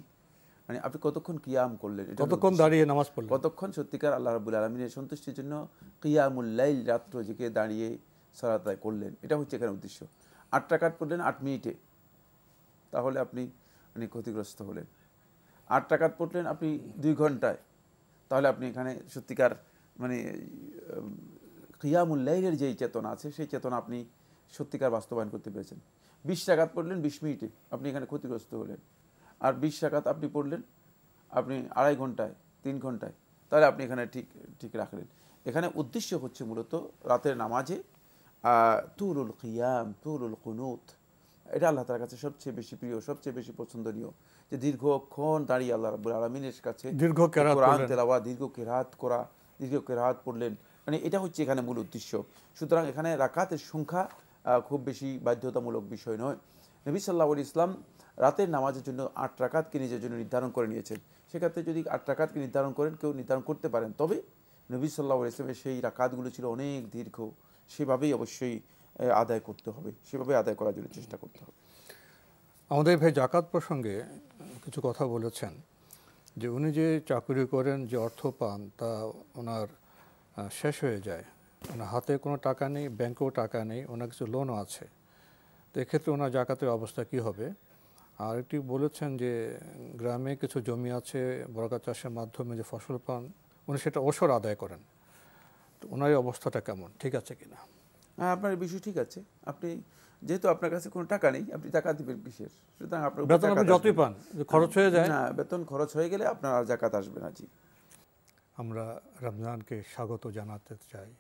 মানে আপনি কতক্ষণ কিয়াম করলেন, কতক্ষণ দাঁড়িয়ে নামাজ পড়লেন, কতক্ষণ সত্যিকার আল্লাহ রাব্বুল আলামিনের সন্তুষ্টির জন্য কিয়ামুল লাইল, রাত্র জেগে দাঁড়িয়ে সালাত আদায় করলেন, এটা হচ্ছে এখানে উদ্দেশ্য। 8 রাকাত পড়লেন 8 মিনিটে, তাহলে আপনি ক্ষতিগ্রস্ত হলেন। 8 রাকাত পড়লেন আপনি 2 ঘন্টায়, তাহলে আপনি এখানে সত্যিকার কিয়ামুল লাইলের যেই চেতনা আছে সেই চেতনা আপনি সত্যিকার বাস্তবায়ন করতে পেরেছেন। 20 রাকাত পড়লেন 20 মিনিটে, আপনি এখানে ক্ষতিগ্রস্ত হলেন। আর 20 রাকাত আপনি পড়লেন আপনি 2.5 ঘন্টায়, 3 ঘন্টায়, তাহলে আপনি এখানে ঠিক রাখলেন। এখানে উদ্দেশ্য হচ্ছে মূলত রাতের নামাজে তুলুল কিয়াম, তুলুল কুনুত, এটা আল্লাহ তাআলার কাছে সবচেয়ে বেশি প্রিয়, সবচেয়ে বেশি পছন্দনীয়, যে দীর্ঘক্ষণ দাঁড়িয়ে আল্লাহ রাব্বুল আলামিনের কাছে কোরআন তেলাওয়াত, দীর্ঘ কিরাত করা, দীর্ঘ কিরাত পড়লেন, এটা হচ্ছে এখানে মূল উদ্দেশ্য। সুতরাং এখানে রাকাতের সংখ্যা খুব বেশি বাধ্যতামূলক বিষয় নয়। নবী সাল্লাল্লাহু আলাইহি ওয়াসাল্লাম রাতের নামাজের জন্য 8 রাকাতকে নিজের জন্য নির্ধারণ করে নিয়েছেন। সেক্ষেত্রে যদি 8 রাকাতকে নির্ধারণ করেন, কেউ নির্ধারণ করতে পারেন, তবে নবী সাল্লাল্লাহু আলাইহি ওয়াসাল্লামের সেই রাকাতগুলো ছিল অনেক দীর্ঘ, সেভাবেই অবশ্যই আদায় করতে হবে, সেভাবে আদায় করার জন্য চেষ্টা করতে হবে। আমাদের ভাই জাকাত প্রসঙ্গে কিছু কথা বলেছেন, যে উনি যে চাকরি করেন, যে অর্থ পান, তা ওনার শেষ হয়ে যায়, ওনার হাতে কোনো টাকা নেই, ব্যাংকেও টাকা নেই, ওনার কিছু লোনও আছে, তো এক্ষেত্রে ওনার জাকাতের অবস্থা কি হবে? আর একটি বলেছেন যে গ্রামে কিছু জমি আছে, বর্গা চাষের মাধ্যমে যে ফসল পান, উনি সেটা ওসর আদায় করেন, তো ওনার এই অবস্থাটা কেমন, ঠিক আছে কিনা? হ্যাঁ, আপনার বিষয় ঠিক আছে। আপনি যেহেতু আপনার কাছে কোনো টাকা নেই, আপনি টাকা দিবেন কিসের? সুতরাং আপনার বেতন আপনি যতই পান, খরচ হয়ে যায় না, বেতন খরচ হয়ে গেলে আপনার আর জাকাত আসবে না। জি, আমরা রমজানকে স্বাগত জানাতে চাই।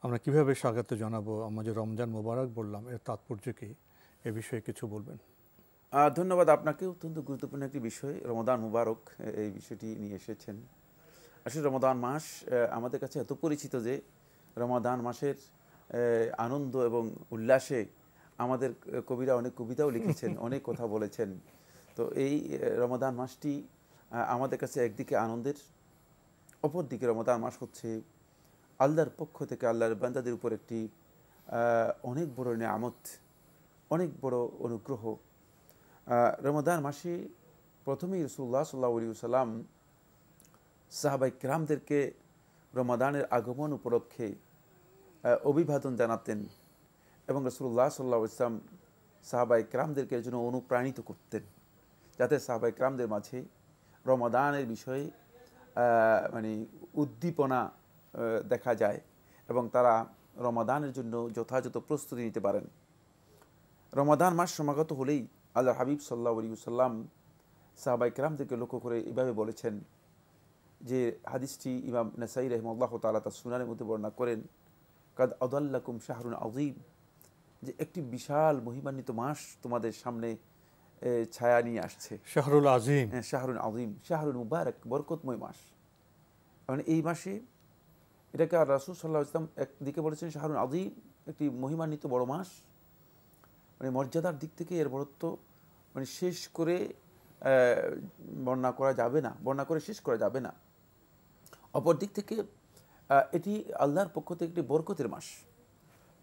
আমরা কিভাবে স্বাগত জানাবো? আমরা যে রমজান মোবারক বললাম, এর তাৎপর্য কি, এ বিষয়ে কিছু বলবেন? ধন্যবাদ আপনাকে। অত্যন্ত গুরুত্বপূর্ণ একটি বিষয়, রমাদান মুবারক, এই বিষয়টি নিয়ে এসেছেন। আসলে রমাদান মাস আমাদের কাছে এত পরিচিত যে রমাদান মাসের আনন্দ এবং উল্লাসে আমাদের কবিরা অনেক কবিতাও লিখেছেন, অনেক কথা বলেছেন। তো এই রমাদান মাসটি আমাদের কাছে একদিকে আনন্দের, অপরদিকে রমাদান মাস হচ্ছে আল্লাহর পক্ষ থেকে আল্লাহর বান্দাদের উপর একটি অনেক বড় নিয়ামত, অনেক বড় অনুগ্রহ। রমাদান মাসে প্রথমেই রাসূলুল্লাহ সাল্লাল্লাহু আলাইহি ওয়াসাল্লাম সাহাবায়ে কিরামদেরকে রমাদানের আগমন উপলক্ষে অভিবাদন জানাতেন, এবং রাসূলুল্লাহ সাল্লাল্লাহু আলাইহি ওয়াসাল্লাম সাহাবায়ে কিরামদেরকে এর জন্য অনুপ্রাণিত করতেন, যাতে সাহাবায়ে কিরামদের মাঝে রমাদানের বিষয়ে উদ্দীপনা দেখা যায় এবং তারা রমাদানের জন্য যথাযথ প্রস্তুতি নিতে পারেন। রমাদান মাস সমাগত হলেই আল্লাহর হাবিব সাল্লাল্লাহু আলাইহি ওয়াসাল্লাম সাহাবায়ে কিরামদেরকে লক্ষ্য করে এভাবে বলেছেন, যে হাদিসটি ইমাম নাসাই রাহিমাহুল্লাহ তাআলা তার সুনানের মধ্যে বর্ণনা করেন, কাদ আদাল্লাকুম শাহরুন আযীম, যে একটি বিশাল মহিমান্বিত মাস তোমাদের সামনে ছায়া নিয়ে আসছে। শাহরুল আযীম, শাহরুন আযীম, শাহরুন মুবারক, বরকতময় মাস। মানে এই মাসে এটাকে রাসূল সাল্লাল্লাহু আলাইহি ওয়াসাল্লাম একদিকে বলেছেন শাহরুন আযীম, একটি মহিমান্বিত বড় মাস, মর্যাদার দিক থেকে এর বড়ত্ব শেষ করে বর্ণনা করা যাবে না, বর্ণনা করে শেষ করা যাবে না। অপর দিক থেকে এটি আল্লাহর পক্ষ থেকে একটি বরকতের মাস,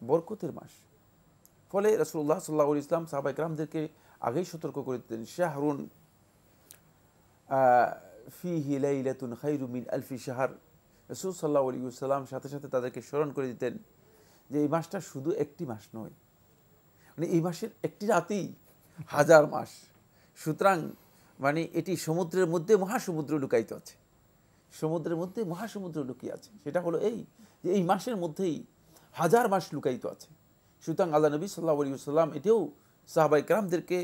বরকতের মাস। ফলে রাসূলুল্লাহ সাল্লাল্লাহু আলাইহি ওয়াসাল্লাম সাহাবায়ে কিরামদেরকে আগেই সতর্ক করে দিতেন, শাহরুন ফিহি লাইলাতুন খায়রুম মিন আলফি শাহর। রাসূল সাল্লাল্লাহু আলাইহি ওয়াসাল্লাম সাথে সাথে তাদেরকে স্মরণ করে দিতেন যে এই মাসটা শুধু একটি মাস নয়, এই মাসের একটি রাতেই 1000 মাস। সুতরাং এটি সমুদ্রের মধ্যে মহাসমুদ্র লুকায়িত আছে। সমুদ্রের মধ্যে মহাসমুদ্র লুকিয়ে আছে। সেটা হলো এই যে এই মাসের মধ্যেই হাজার মাস লুকায়িত আছে। সুতরাং আল্লাহ নবী সাল্লাল্লাহু আলাইহি ওয়াসাল্লাম এটাও সাহাবায়ে কেরামদেরকে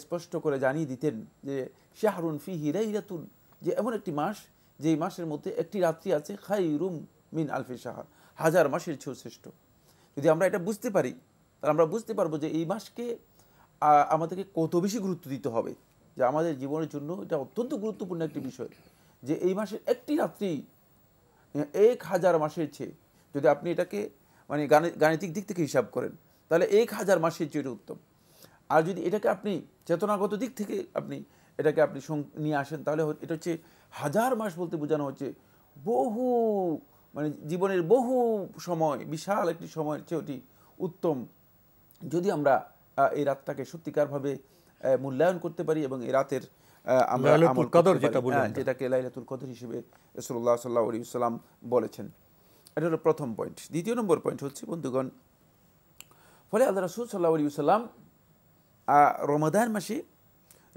স্পষ্ট করে জানিয়ে দিতেন যে শাহরুন ফিহি লাইলাতুন, যে এমন একটি মাস যেই মাসের মধ্যে একটি রাত্রি আছে খায়রুম মিন আলফি শাহর, হাজার মাসের চেয়েও শ্রেষ্ঠ। যদি আমরা এটা বুঝতে পারি তাহলে আমরা বুঝতে পারবো যে এই মাসকে আমাদেরকে কত বেশি গুরুত্ব দিতে হবে, যে আমাদের জীবনের জন্য এটা অত্যন্ত গুরুত্বপূর্ণ একটি বিষয়, যে এই মাসের একটি রাত্রি 1000 মাসের চেয়ে, যদি আপনি এটাকে মানে গাণিতিক দিক থেকে হিসাব করেন তাহলে 1000 মাসের চেয়ে উত্তম। আর যদি এটাকে আপনি চেতনাগত দিক থেকে এটাকে আপনি নিয়ে আসেন তাহলে এটা হচ্ছে 1000 মাস বলতে বোঝানো হচ্ছে বহু মানে জীবনের বহু সময়, বিশাল একটি সময়ের চেয়ে ওটি উত্তম যদি আমরা এই রাতটাকে সত্যিকারভাবে মূল্যায়ন করতে পারি এবং এই রাতের আমরা আমল করতে পারি, যেটাকে লাইলাতুল কদর হিসেবে রাসূলুল্লাহ সাল্লাল্লাহু আলাইহি ওয়াসাল্লাম বলেছেন। এটা হলো প্রথম পয়েন্ট। দ্বিতীয় নম্বর পয়েন্ট হচ্ছে বন্ধুগণ, ফলে আল্লাহ রাসূল সাল্লাল্লাহু আলাইহি ওয়াসাল্লাম রমাদান মাসে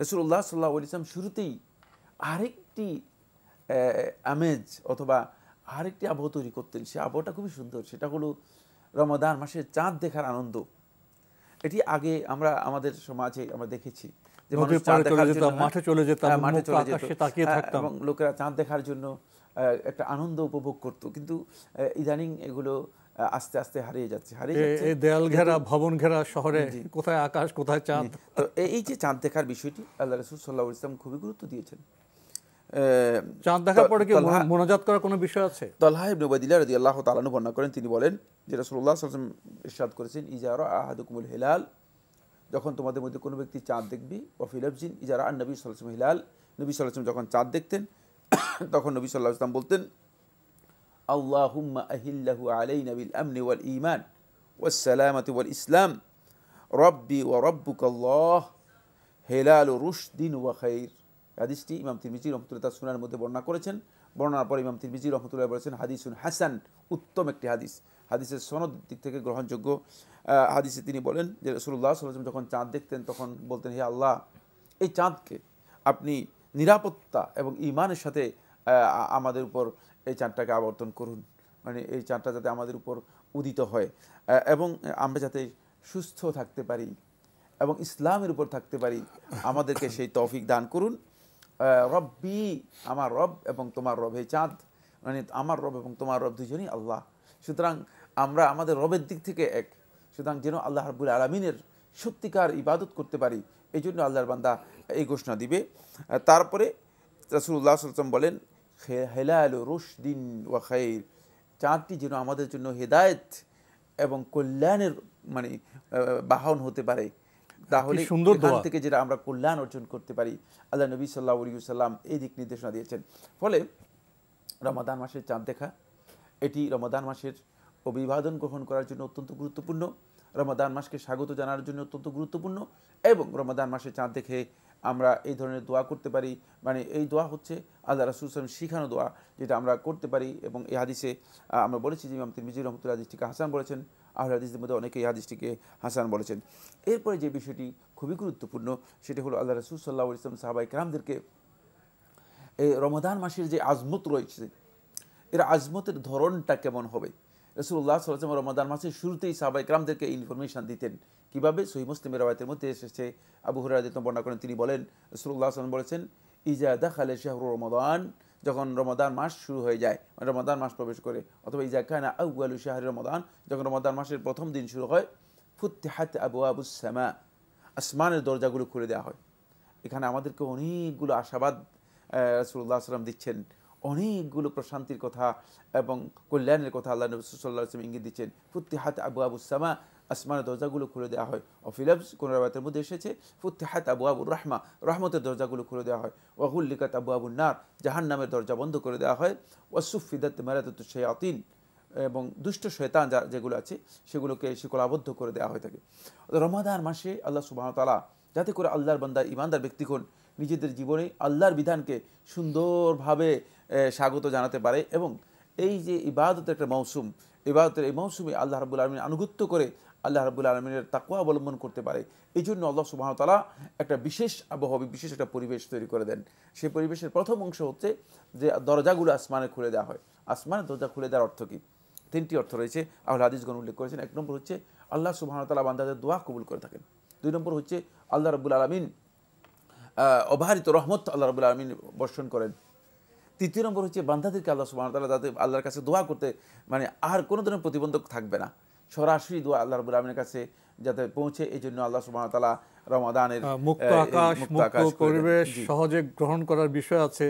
রাসূলুল্লাহ সাল্লাল্লাহু আলাইহি ওয়াসাল্লাম শুরুতেই আরেকটি আমেজ অথবা আরেকটি আবহাওয়া তৈরি করতেন। সে আবহাওয়াটা খুবই সুন্দর, সেটা হলো রমাদান মাসে চাঁদ দেখার আনন্দ। এটি আগে আমরা আমাদের সমাজে আমরা দেখেছি যে মানুষ চাঁদ দেখার জন্য মাঠে চলে যেত এবং লোকেরা চাঁদ দেখার জন্য একটা আনন্দ উপভোগ করত, কিন্তু ইদানিং এগুলো আস্তে আস্তে হারিয়ে যাচ্ছে। এই দেয়াল ঘেরা ভবন ঘেরা শহরে কোথায় আকাশ কোথায় চাঁদ। তো এই যে চাঁদ দেখার বিষয়টি আল্লাহ রাসূল সাল্লাল্লাহু আলাইহি ওয়াসাল্লাম খুবই গুরুত্ব দিয়েছেন। চাঁদ দেখার পরে কি মোনাজাত করার কোনো বিষয় আছে? তালহা ইবনে উবাইদিল্লাহ রাদিয়াল্লাহু তাআলা আনহু বর্ণনা করেন, তিনি বলেন যে রাসূলুল্লাহ সাল্লাল্লাহু আলাইহি ওয়াসাল্লাম ইরশাদ করেছেন, ইজা রাআ আহাদুকুমুল হিলাল, যখন তোমাদের মধ্যে কোনো ব্যক্তি চাঁদ দেখবে, ওয়া ফি লাফজিন ইজা রাআ নবী সাল্লাল্লাহু আলাইহি ওয়াসাল্লাম হিলাল, নবী সাল্লাল্লাহু আলাইহি ওয়াসাল্লাম যখন চাঁদ দেখতেন তখন নবী সাল্লাল্লাহু আলাইহি ওয়াসাল্লাম বলতেন, আল্লাহুম্মা আহিল্লাহু আলাইনা বিল আমনি ওয়াল ঈমান ওয়াস সালামাতি ওয়াল ইসলাম রাব্বি ওয়া রাব্বুকাল্লাহ হিলালু রুশদিন ওয়া খাইর। হাদিসটি ইমাম তিরমিজি রাহমাতুল্লাহ তার সুনানের মধ্যে বর্ণনা করেছেন। বর্ণনার পর ইমাম তিরমিজি রাহমাতুল্লাহ বলেছেন হাদিসুন হাসান, উত্তম একটি হাদিস, হাদিসের সনদ দিক থেকে গ্রহণযোগ্য। হাদিসে তিনি বলেন যে রাসূলুল্লাহ সাল্লাল্লাহু আলাইহি ওয়াসাল্লাম যখন চাঁদ দেখতেন তখন বলতেন, হে আল্লাহ, এই চাঁদকে আপনি নিরাপত্তা এবং ঈমানের সাথে আমাদের উপর এই চাঁদটাকে আবর্তন করুন, মানে এই চাঁদটা যাতে আমাদের উপর উদিত হয় এবং আমরা যাতে সুস্থ থাকতে পারি এবং ইসলামের উপর থাকতে পারি, আমাদেরকে সেই তৌফিক দান করুন। রব্বি, আমার রব এবং তোমার রব, এই চাঁদ মানে আমার রব এবং তোমার রব দুজনই আল্লাহ, সুতরাং আমরা আমাদের রবের দিক থেকে এক, সুতরাং যেন আল্লাহ রাব্বুল আলামিনের সত্যিকার ইবাদত করতে পারি, এই জন্য আল্লাহর বান্দা এই ঘোষণা দিবে। তারপরে রাসূলুল্লাহ সাল্লাল্লাহু আলাইহি ওয়াসাল্লাম বলেন, হিলালু রুশদিন ওয়া খাইর, চাঁদটি যেন আমাদের জন্য হেদায়েত এবং কল্যাণের মানে বাহন হতে পারে, তাহলে এখান থেকে যেটা আমরা কল্যাণ অর্জন করতে পারি। আল্লাহ নবী সাল্লাল্লাহু আলাইহি ওয়াসাল্লাম এই দিক নির্দেশনা দিয়েছেন। ফলে রমাদান মাসের চাঁদ দেখা, এটি রমাদান মাসের অভিবাদন গ্রহণ করার জন্য অত্যন্ত গুরুত্বপূর্ণ, রমাদান মাসকে স্বাগত জানার জন্য অত্যন্ত গুরুত্বপূর্ণ, এবং রমাদান মাসে চাঁদ দেখে আমরা এই ধরনের দোয়া করতে পারি, মানে এই দোয়া হচ্ছে আল্লাহ রাসূল সাল্লাল্লাহু আলাইহি ওয়াসাল্লাম শিখানো দোয়া, যেটা আমরা করতে পারি। এবং এই হাদিসে আমরা বলেছি যে ইমাম তিরমিজি রাহমাতুল্লাহ হাদিসটিকে হাসান বলেছেন, আহলে হাদিসদের মধ্যে অনেকে এই হাদিসটিকে হাসান বলেছেন। এরপরে যে বিষয়টি খুবই গুরুত্বপূর্ণ সেটি হলো আল্লাহ রাসূল সাল্লাল্লাহু আলাইহি ওয়াসাল্লাম সাহাবায়ে কেরামদেরকে এই রমাদান মাসের যে আজমত রয়েছে, এর আজমতের ধরনটা কেমন হবে। রাসূলুল্লাহ সাল্লাল্লাহু আলাইহি ওয়াসাল্লাম রমাদান মাসের শুরুতেই সাহাবায়ে কেরামদেরকে ইনফরমেশন দিতেন। কিভাবে? সহিহ মুসলিমের রওয়ায়াতের মধ্যে এসেছে, আবু হুরায়রা রাদিয়াল্লাহু বর্ণনা করেন, তিনি বলেন রাসূলুল্লাহ সাল্লাল্লাহু আলাইহি ওয়াসাল্লাম বলেছেন, ইজা দাখালা শাহরু রমাদান, যখন রমাদান মাস শুরু হয়ে যায়, মানে রমাদান মাস প্রবেশ করে, অথবা ইজা কানা আউয়ালু শাহরি রমাদান, যখন রমাদান মাসের প্রথম দিন শুরু হয়, ফুতিহাত আবওয়াবুস সামা, আসমানের দরজাগুলো খুলে দেওয়া হয়। এখানে আমাদেরকে অনেকগুলো আশাবাদ রাসূলুল্লাহ সাল্লাল্লাহু আলাইহি ওয়াসাল্লাম দিচ্ছেন, অনেকগুলো প্রশান্তির কথা এবং কল্যাণের কথা আল্লাহ নবী সাল্লাল্লাহু আলাইহি ওয়াসাল্লাম ইঙ্গিত দিচ্ছেন। ফুতিহাত আবওয়াবুস সামা, আসমানের দরজাগুলো খুলে দেওয়া হয়। অফিলাবস কোন রাওয়ায়াতের মধ্যে এসেছে ফুতিহাত আবওয়াবুর রাহমা, রহমতের দরজাগুলো খুলে দেওয়া হয়। ওয়াগুল্লিকাত আবওয়াবুন নার, জাহান্নামের দরজা বন্ধ করে দেওয়া হয়। ওয়াসুফিদাত মারাদাতুশ শায়াতিন, এবং দুষ্ট শয়তান যেগুলো আছে সেগুলোকে শিকলাবদ্ধ করে দেওয়া হয়ে থাকে। রমাদান মাসে আল্লাহ সুবহানাহু ওয়া তাআলা যাতে করে আল্লাহর বান্দা ইমানদার ব্যক্তিগণ নিজেদের জীবনে আল্লাহর বিধানকে সুন্দরভাবে স্বাগত জানাতে পারে, এবং এই যে ইবাদতের একটা মৌসুম, ইবাদতের এই মৌসুমে আল্লাহ রাব্বুল আলামিন আনুগত্য করে আল্লাহ রাব্বুল আলামিনের তাকওয়া অবলম্বন করতে পারে। এই জন্য আল্লাহ সুবহানাহু ওয়া তাআলা একটা বিশেষ আবহাওয়া, বিশেষ একটা পরিবেশ তৈরি করে দেন। সেই পরিবেশের প্রথম অংশ হচ্ছে যে দরজাগুলো আসমানে খুলে দেওয়া হয়। আসমানের দরজা খুলে দেওয়ার অর্থ কী? 3টি অর্থ রয়েছে, আহলে হাদিসগণ উল্লেখ করেছেন। 1 নম্বর হচ্ছে আল্লাহ সুবহানাহু ওয়া তাআলা বান্দাদের দোয়া কবুল করে থাকেন। 2 নম্বর হচ্ছে আল্লাহ রাব্বুল আলামিন অবারিত রহমত আল্লাহ রাব্বুল আলামিন বর্ষণ করেন। 3 নম্বর হচ্ছে বান্দাদেরকে আল্লাহ সুবহানাহু ওয়া তাআলা যাতে আল্লাহর কাছে দোয়া করতে মানে আর কোনো ধরনের প্রতিবন্ধক থাকবে না, সরাসরি দোয়া আল্লাহ রাব্বুল আলামিনের কাছে যাতে পৌঁছে, এই জন্য আল্লাহ সুবহানাহু ওয়া তাআলা রমাদানের মুক্ত আকাশ, মুক্ত পরিবেশ সহজে গ্রহণ করার বিষয় আছে।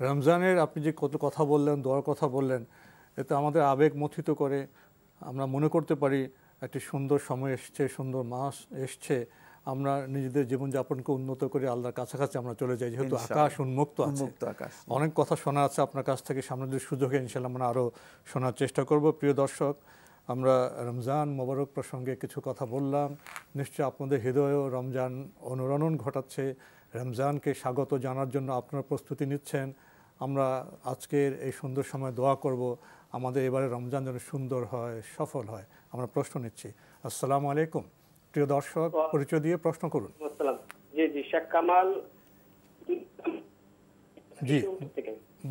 রমজানের আপনি যে কত কথা বললেন, দোয়ার কথা বললেন, এতে আমাদের আবেগ মথিত করে। আমরা মনে করতে পারি একটি সুন্দর সময় এসছে, সুন্দর মাস এসছে, আমরা নিজেদের জীবনযাপনকে উন্নত করে আল্লাহর কাছাকাছি আমরা চলে যাই, যেহেতু আকাশ উন্মুক্ত আছে। অনেক কথা শোনা আছে আপনার কাছ থেকে, সামনের সুযোগে ইনশাআল্লাহ আমরা আরও শোনার চেষ্টা করব। প্রিয় দর্শক, আমরা রমজান মোবারক প্রসঙ্গে কিছু কথা বললাম। নিশ্চয় আপনাদের হৃদয়েও রমজান অনুরণন ঘটাচ্ছে, রমজানকে স্বাগত জানার জন্য আপনারা প্রস্তুতি নিচ্ছেন। আমরা আজকের এই সুন্দর সময় দোয়া করব আমাদের এবারে রমজান যেন সুন্দর হয়, সফল হয়। আমরা প্রশ্ন নিচ্ছি। আসসালামু আলাইকুম। প্রিয় দর্শক, পরিচয় দিয়ে প্রশ্ন করুন। জি জি, শেখ কামাল। জি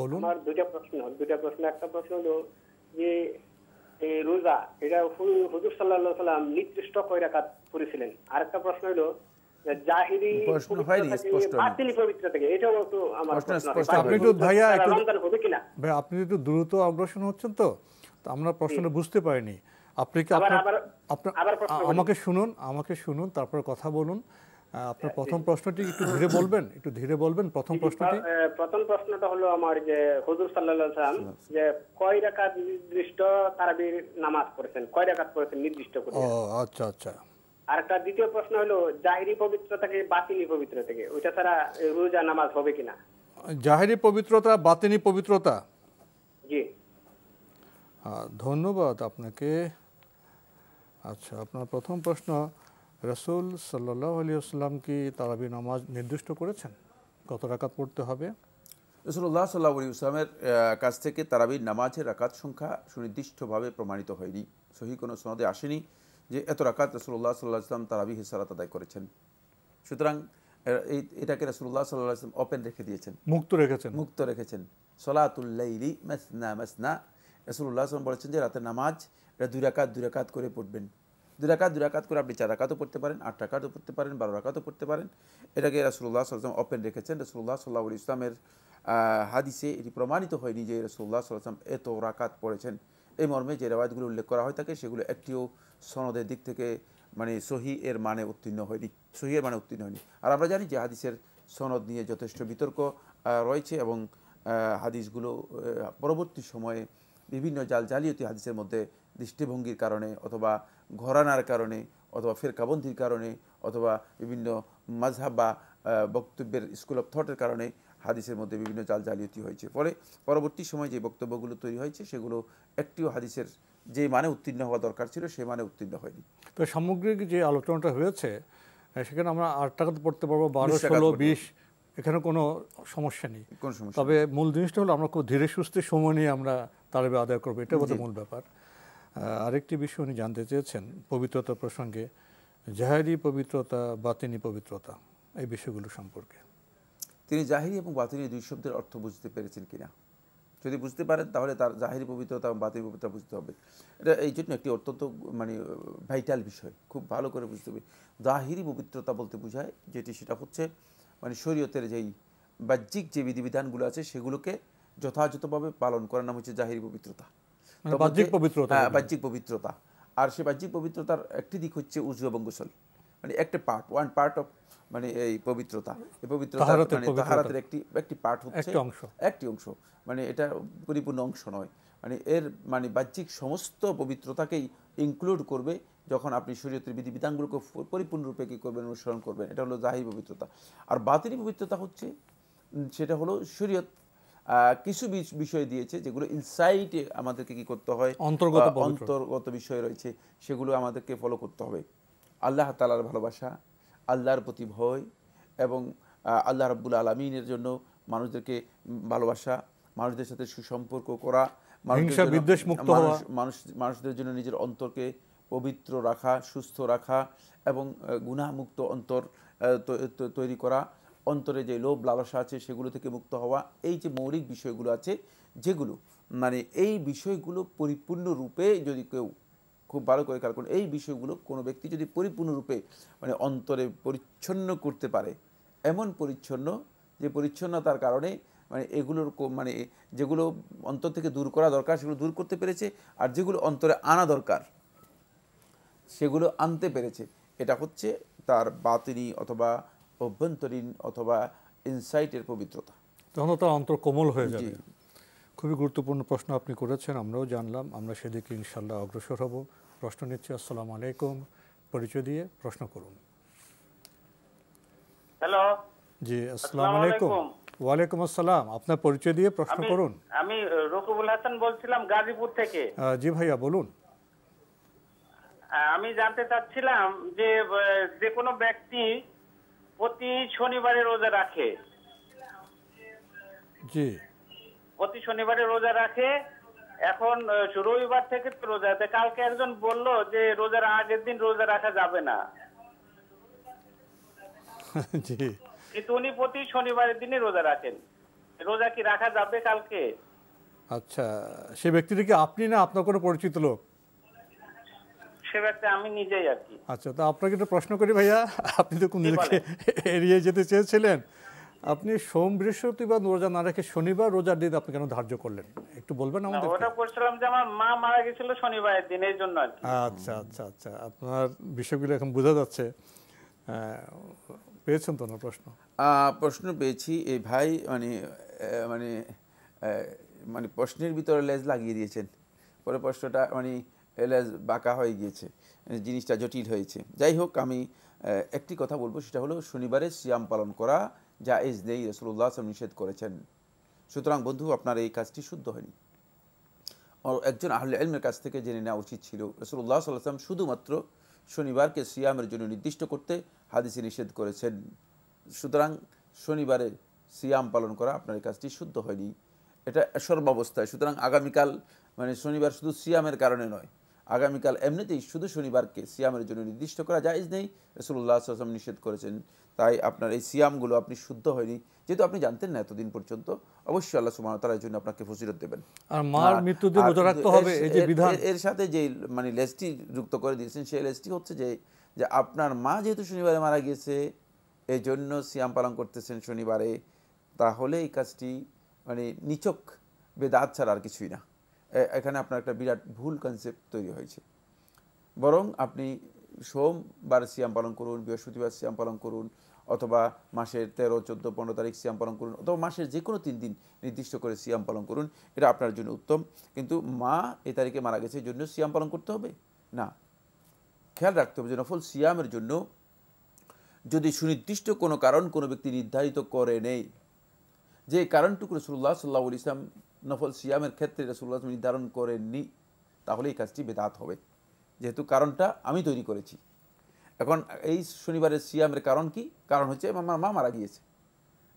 বলুন। আমার দুইটা প্রশ্ন। একটা প্রশ্ন হলো যে এই রোজা, এটা হুজুর সাল্লাল্লাহু আলাইহি ওয়াসাল্লাম নির্দিষ্ট কয় রাকাত করেছিলেন? আরেকটা প্রশ্ন হলো জাহিরি বাতিনি পবিত্র থেকে, এটাও তো আমার প্রশ্ন। আপনি একটু ভাইয়া হবে কিনা ভাই, আপনি একটু দ্রুত অগ্রসর হচ্ছেন তো আমরা প্রশ্নটা বুঝতে পারিনি। আপনি কি আমাকে শুনুন তারপর কথা বলুন। আপনার প্রথম প্রশ্নটি একটু ধীরে বলবেন। প্রথম প্রশ্নটা হলো আমার যে হুজুর সাল্লাল্লাহু আলাইহি ওয়াসাল্লাম যে কয় রাকাত নির্দিষ্ট তারাবির নামাজ পড়েছেন, কয় রাকাত পড়েছেন নির্দিষ্ট করে? ও আচ্ছা আচ্ছা। আর একটা দ্বিতীয় প্রশ্ন হলো জাহিরি পবিত্র থেকে বাতিনি পবিত্র থেকে, ওইটা ছাড়া রোজা নামাজ হবে কিনা? জাহিরি পবিত্রতা, বাতিনি পবিত্রতা। জি ধন্যবাদ আপনাকে। আচ্ছা, আপনার প্রথম প্রশ্ন, রাসূল সাল্লাল্লাহু আলাইহি ওয়াসাল্লাম কি তারাবি নামাজ নির্দিষ্ট করেছেন কত রাকাত পড়তে হবে? রাসূলুল্লাহ সাল্লাল্লাহু আলাইহি ওয়াসাল্লামের কাছ থেকে তারাবির নামাজের রাকাত সংখ্যা সুনির্দিষ্টভাবে প্রমাণিত হয়নি। সহিহ কোনো সনদে আসেনি যে এত রাকাত রাসূলুল্লাহ সাল্লাল্লাহু আলাইহি ওয়াসাল্লাম তারাবির সালাত আদায় করেছেন। সুতরাং এটাকে রাসূলুল্লাহ সাল্লাল্লাহু আলাইহি ওয়াসাল্লাম ওপেন রেখে দিয়েছেন, মুক্ত রেখেছেন। সলাতুল লাইলি মাসনা মাসনা, রাসূলুল্লাহ সাল্লাল্লাহু আলাইহি ওয়াসাল্লাম বলেছেন যে রাতের নামাজ এটা 2 রাকাত করে পড়বেন। 2 রাকাত করে আপনি 4 রাকাতও পড়তে পারেন, 8 রাকাতও পড়তে পারেন, 12 রাকাতও পড়তে পারেন। এটাকে রাসূলুল্লাহ সাল্লাল্লাহু আলাইহি ওয়াসাল্লাম ওপেন রেখেছেন। রাসূলুল্লাহ সাল্লাল্লাহু আলাইহি ওয়াসাল্লামের হাদিসে এটি প্রমাণিত হয়নি যে রাসূলুল্লাহ সাল্লাল্লাহু আলাইহি ওয়াসাল্লাম এত রাকাত পড়েছেন। এই মর্মে যে রিওয়ায়াতগুলো উল্লেখ করা হয় থাকে সেগুলো একটিও সনদের দিক থেকে মানে সহিহ এর মানে উত্তীর্ণ হয়নি। আর আমরা জানি যে হাদিসের সনদ নিয়ে যথেষ্ট বিতর্ক রয়েছে এবং হাদিসগুলো পরবর্তী সময়ে বিভিন্ন জালিয়াতি হাদিসের মধ্যে দৃষ্টিভঙ্গির কারণে অথবা ঘরানার কারণে অথবা ফিরকাবন্দির কারণে অথবা বিভিন্ন মাযহাব বা বক্তব্যের স্কুল অফ থটের কারণে হাদিসের মধ্যে বিভিন্ন জালিয়াতি হয়েছে। ফলে পরবর্তী সময়ে যে বক্তব্যগুলো তৈরি হয়েছে সেগুলো একটিও হাদিসের যে মানে উত্তীর্ণ হওয়া দরকার ছিল সেই মানে উত্তীর্ণ হয়নি। তো সামগ্রিক যে আলোচনাটা হয়েছে সেখানে আমরা 8 টাকাতে পড়তে পারবো, 12, 16, 20, এখানে কোনো সমস্যা নেই। তবে মূল জিনিসটা হলো আমরা খুব ধীরে সুস্থে সময় নিয়ে আমরা তারাবি আদায় করবো, এটা বোধহয় মূল ব্যাপার। আরেকটি বিষয় উনি জানতে চেয়েছেন পবিত্রতা প্রসঙ্গে, জাহিরি পবিত্রতা, বাতিনি পবিত্রতা, এই বিষয়গুলো সম্পর্কে। তিনি জাহিরি এবং বাতিনি দুই শব্দের অর্থ বুঝতে পেরেছেন কিনা? যদি বুঝতে পারেন তাহলে তার জাহিরি পবিত্রতা এবং বাতিনি পবিত্রতা বুঝতে হবে। এটা এই জন্য একটি অত্যন্ত মানে ভাইটাল বিষয়, খুব ভালো করে বুঝতে হবে। জাহিরি পবিত্রতা বলতে বোঝায় সেটা হচ্ছে মানে শরীয়তের যেই বাহ্যিক যে বিধিবিধানগুলো আছে সেগুলোকে যথাযথভাবে পালন করার নাম হচ্ছে জাহিরি পবিত্রতা, বাহ্যিক পবিত্রতা। আর সেই বাহ্যিক পবিত্রতার একটি দিক হচ্ছে উযু এবং গোসল, মানে একটা ওয়ান পার্ট অফ মানে এই পবিত্রতা। এই পবিত্রতা মানে তাহারাতের একটি পার্ট হচ্ছে একটি অংশ, মানে এটা পরিপূর্ণ অংশ নয়। মানে এর মানে বাহ্যিক সমস্ত পবিত্রতাকেই ইনক্লুড করবে যখন আপনি শরীয়তের বিধিবিধানগুলোকে পরিপূর্ণরূপে কী করবেন, অনুসরণ করবেন। এটা হলো জাহিরি পবিত্রতা। আর বাতিনি পবিত্রতা হচ্ছে সেটা হলো শরীয়ত কিছু বিষয় দিয়েছে যেগুলো ইনসাইটে আমাদেরকে কি করতে হয়, অন্তর্গত বিষয় রয়েছে, সেগুলো আমাদেরকে ফলো করতে হবে। আল্লাহ তাআলার ভালোবাসা, আল্লাহর প্রতি ভয় এবং আল্লাহ রাব্বুল আলামিনের জন্য মানুষদেরকে ভালোবাসা, মানুষদের সাথে সুসম্পর্ক করা, মানুষদের জন্য নিজের অন্তরকে পবিত্র রাখা, সুস্থ রাখা এবং গুনাহমুক্ত অন্তর তৈরি করা, অন্তরে যে লোভ লালসা আছে সেগুলো থেকে মুক্ত হওয়া, এই যে মৌলিক বিষয়গুলো আছে যেগুলো মানে এই বিষয়গুলো পরিপূর্ণরূপে যদি কেউ খুব ভালো করে খেয়াল করুন, এই বিষয়গুলো কোনো ব্যক্তি যদি পরিপূর্ণরূপে মানে অন্তরে পরিচ্ছন্ন করতে পারে, এমন পরিচ্ছন্ন যে পরিচ্ছন্নতার কারণে মানে এগুলোর মানে যেগুলো অন্তর থেকে দূর করা দরকার সেগুলো দূর করতে পেরেছে, আর যেগুলো অন্তরে আনা দরকার সেগুলো আনতে পেরেছে, এটা হচ্ছে তার বাতিনি অথবা অভ্যন্তরীণ অথবা ইনসাইটের পবিত্রতা। তখন তার অন্তর কোমল হয়ে যাবে। খুবই গুরুত্বপূর্ণ প্রশ্ন আপনি করেছেন, আমরাও জানলাম, আমরা সেদিকে ইনশাল্লাহ অগ্রসর হব। প্রশ্ন নিচ্ছি। আসসালামু আলাইকুম, পরিচয় দিয়ে প্রশ্ন করুন। হ্যালো। জি, আসসালামু আলাইকুম। ওয়ালাইকুম আসসালাম, আপনার পরিচয় দিয়ে প্রশ্ন করুন। আমি রকিবুল হাসান বলছিলাম গাজীপুর থেকে। জি ভাইয়া বলুন। আমি জানতে চাচ্ছিলাম যে যে কোনো ব্যক্তি প্রতি শনিবারে রোজা রাখে, জি প্রতি শনিবারে রোজা রাখে, এখন রবিবার থেকে তো রোজা আছে, কালকে একজন বলল যে রোজার আগের দিন রোজা রাখা যাবে না, জি কিন্তু উনি প্রতি শনিবারের দিনে রোজা রাখেন, রোজা কি রাখা যাবে কালকে? আচ্ছা, সে ব্যক্তিটি কি আপনি না আপনার কোনো পরিচিত লোক? সে ব্যক্তি আমি নিজেই আর কি। আচ্ছা, তো আপনাকে একটা প্রশ্ন করি ভাইয়া, আপনি তো কোন দিকে এড়িয়ে যেতে চেয়েছিলেন, আপনি সোম বৃহস্পতিবার রোজা না রেখে শনিবার রোজার দিন আপনি কেন ধার্য করলেন একটু বলবেন আমাদের? ওটা করছিলাম যে আমার মা মারা গেছিল শনিবারের দিন, এই জন্য আর কি। আচ্ছা আচ্ছা আচ্ছা, আপনার বিষয়গুলো এখন বোঝা যাচ্ছে। পেয়েছেন তো না প্রশ্ন? প্রশ্ন পেয়েছি। এই ভাই মানে মানে মানে প্রশ্নের ভিতরে লেজ লাগিয়ে দিয়েছেন, পরে প্রশ্নটা মানে লেজ বাঁকা হয়ে গিয়েছে, জিনিসটা জটিল হয়েছে। যাই হোক, আমি একটি কথা বলবো, সেটা হলো শনিবারে সিয়াম পালন করা জায়েজ নেই, রাসূলুল্লাহ সাল্লাল্লাহু আলাইহি ওয়াসাল্লাম নিষেধ করেছেন। সুতরাং বন্ধু, আপনার এই কাজটি শুদ্ধ হয়নি, একজন আহলে ইলমের কাছ থেকে জেনে নেওয়া উচিত ছিল। রাসূলুল্লাহ সাল্লাল্লাহু আলাইহি ওয়াসাল্লাম শুধুমাত্র শনিবারকে সিয়ামের জন্য নির্দিষ্ট করতে হাদিসে নিষেধ করেছেন। সুতরাং শনিবারে সিয়াম পালন করা আপনার এই কাজটি শুদ্ধ হয়নি, এটা সর্বাবস্থায়। সুতরাং আগামীকাল মানে শনিবার শুধু সিয়ামের কারণে নয়, আগামীকাল এমনিতেই শুধু শনিবারকে সিয়ামের জন্য নির্দিষ্ট করা জায়েজ নেই, রাসূলুল্লাহ সাল্লাল্লাহু আলাইহি ওয়াসাল্লাম নিষেধ করেছেন। তাই আপনার এই সিয়ামগুলো আপনি শুদ্ধ হয়নি, যেহেতু আপনি জানতেন না এতদিন পর্যন্ত। অবশ্যই আল্লাহ সুবহানাহু ওয়া তাআলা এর জন্য আপনাকে ফজিলত দেবেন। আর মার মৃত্যুতে রোজা রাখতে হবে, এই যে বিধান, এর সাথে যে মানে লেজটি যুক্ত করে দিয়েছেন, সেই লেজটি হচ্ছে যে আপনার মা যেহেতু শনিবারে মারা গিয়েছে এই জন্য সিয়াম পালন করতেছেন শনিবারে, তাহলে এই কাজটি মানে নিছক বেদাত ছাড়া আর কিছুই না। এখানে আপনার একটা বিরাট ভুল কনসেপ্ট তৈরি হয়েছে। বরং আপনি সোমবার সিয়াম পালন করুন, বৃহস্পতিবার সিয়াম পালন করুন, অথবা মাসের 13, 14, 15 তারিখ সিয়াম পালন করুন, অথবা মাসের যে কোনো 3 দিন নির্দিষ্ট করে সিয়াম পালন করুন, এটা আপনার জন্য উত্তম। কিন্তু মা এই তারিখে মারা গেছে এই জন্য সিয়াম পালন করতে হবে না। খেয়াল রাখতে হবে যে নফল সিয়ামের জন্য যদি সুনির্দিষ্ট কোনো কারণ কোনো ব্যক্তি নির্ধারিত করে নেই, যে কারণটুকু রাসূলুল্লাহ সাল্লাল্লাহু আলাইহি ওয়াসাল্লাম নফল সিয়ামের ক্ষেত্রে রাসূলুল্লাহ নির্ধারণ করেননি, তাহলে এই কাজটি বেদাত হবে, যেহেতু কারণটা আমি তৈরি করেছি। এখন এই শনিবারের সিয়ামের কারণ কি? কারণ হচ্ছে আমার মা মারা গিয়েছে,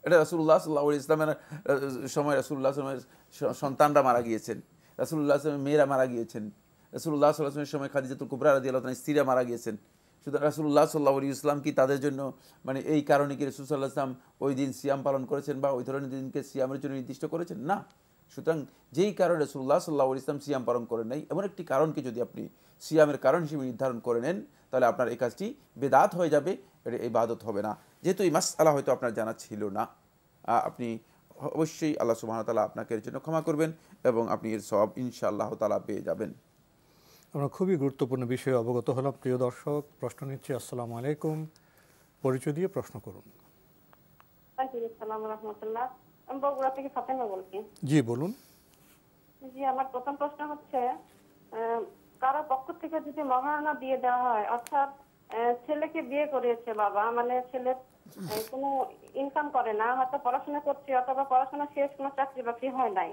এটা রাসূলুল্লাহ সাল্লাল্লাহু আলাইহি ওয়াসাল্লামের সময় রাসূলুল্লাহ সাল্লাল্লাহু আলাইহি ওয়াসাল্লামের সন্তানরা মারা গিয়েছেন, রাসূলুল্লাহ সাল্লাল্লাহু আলাইহি ওয়াসাল্লামের মেয়েরা মারা গিয়েছেন, রাসূলুল্লাহ সাল্লাল্লাহু আলাইহি ওয়াসাল্লামের সময় খাদিজাতুল কুবরা রাদিয়াল্লাহু তাআলা স্ত্রীরা মারা গিয়েছেন। সুতরাং রাসূলুল্লাহ সাল্লাল্লাহু আলাইহি ওয়াসাল্লাম কি তাদের জন্য মানে এই কারণে কি রাসূল সাল্লাল্লাহু আলাইহি ওয়াসাল্লাম ওই দিন সিয়াম পালন করেছেন বা ওই ধরনের দিনকে সিয়ামের জন্য নির্দিষ্ট করেছেন? না। সুতরাং যেই কারণে রাসূলুল্লাহ সাল্লাল্লাহু আলাইহি ওয়াসাল্লাম সিয়াম পালন করেন নাই, এমন একটি কারণকে যদি আপনি সিয়ামের কারণ হিসেবে নির্ধারণ করে নেন, তাহলে আপনার এই কাজটি বেদাত হয়ে যাবে, এটা ইবাদত হবে না। যেহেতু এই মাসআলা হয়তো আপনার জানা ছিল না, আপনি অবশ্যই আল্লাহ সুবহানাহু ওয়া তাআলা আপনাকে এর জন্য ক্ষমা করবেন এবং আপনি এর সওয়াব ইনশাআল্লাহ তাআলা পেয়ে যাবেন। আমরা খুবই গুরুত্বপূর্ণ বিষয়ে অবগত হলাম। প্রিয় দর্শক, প্রশ্ন নিচ্ছি। আসসালামু আলাইকুম, পরিচয় দিয়ে প্রশ্ন করুন। আসসালামু রাহমাতুল্লাহ, আমি বগুড়া থেকে ফাতেমা বলছি। জি বলুন। জি, আমার প্রথম প্রশ্ন হচ্ছে, কারো পক্ষ থেকে যদি মহারণা দিয়ে দেওয়া হয়, অর্থাৎ ছেলেকে বিয়ে করিয়েছে বাবা, মানে ছেলে কোনো ইনকাম করে না, হয়তো পড়াশোনা করছে অথবা পড়াশোনা শেষ, কোনো চাকরি বাকরি হয় নাই,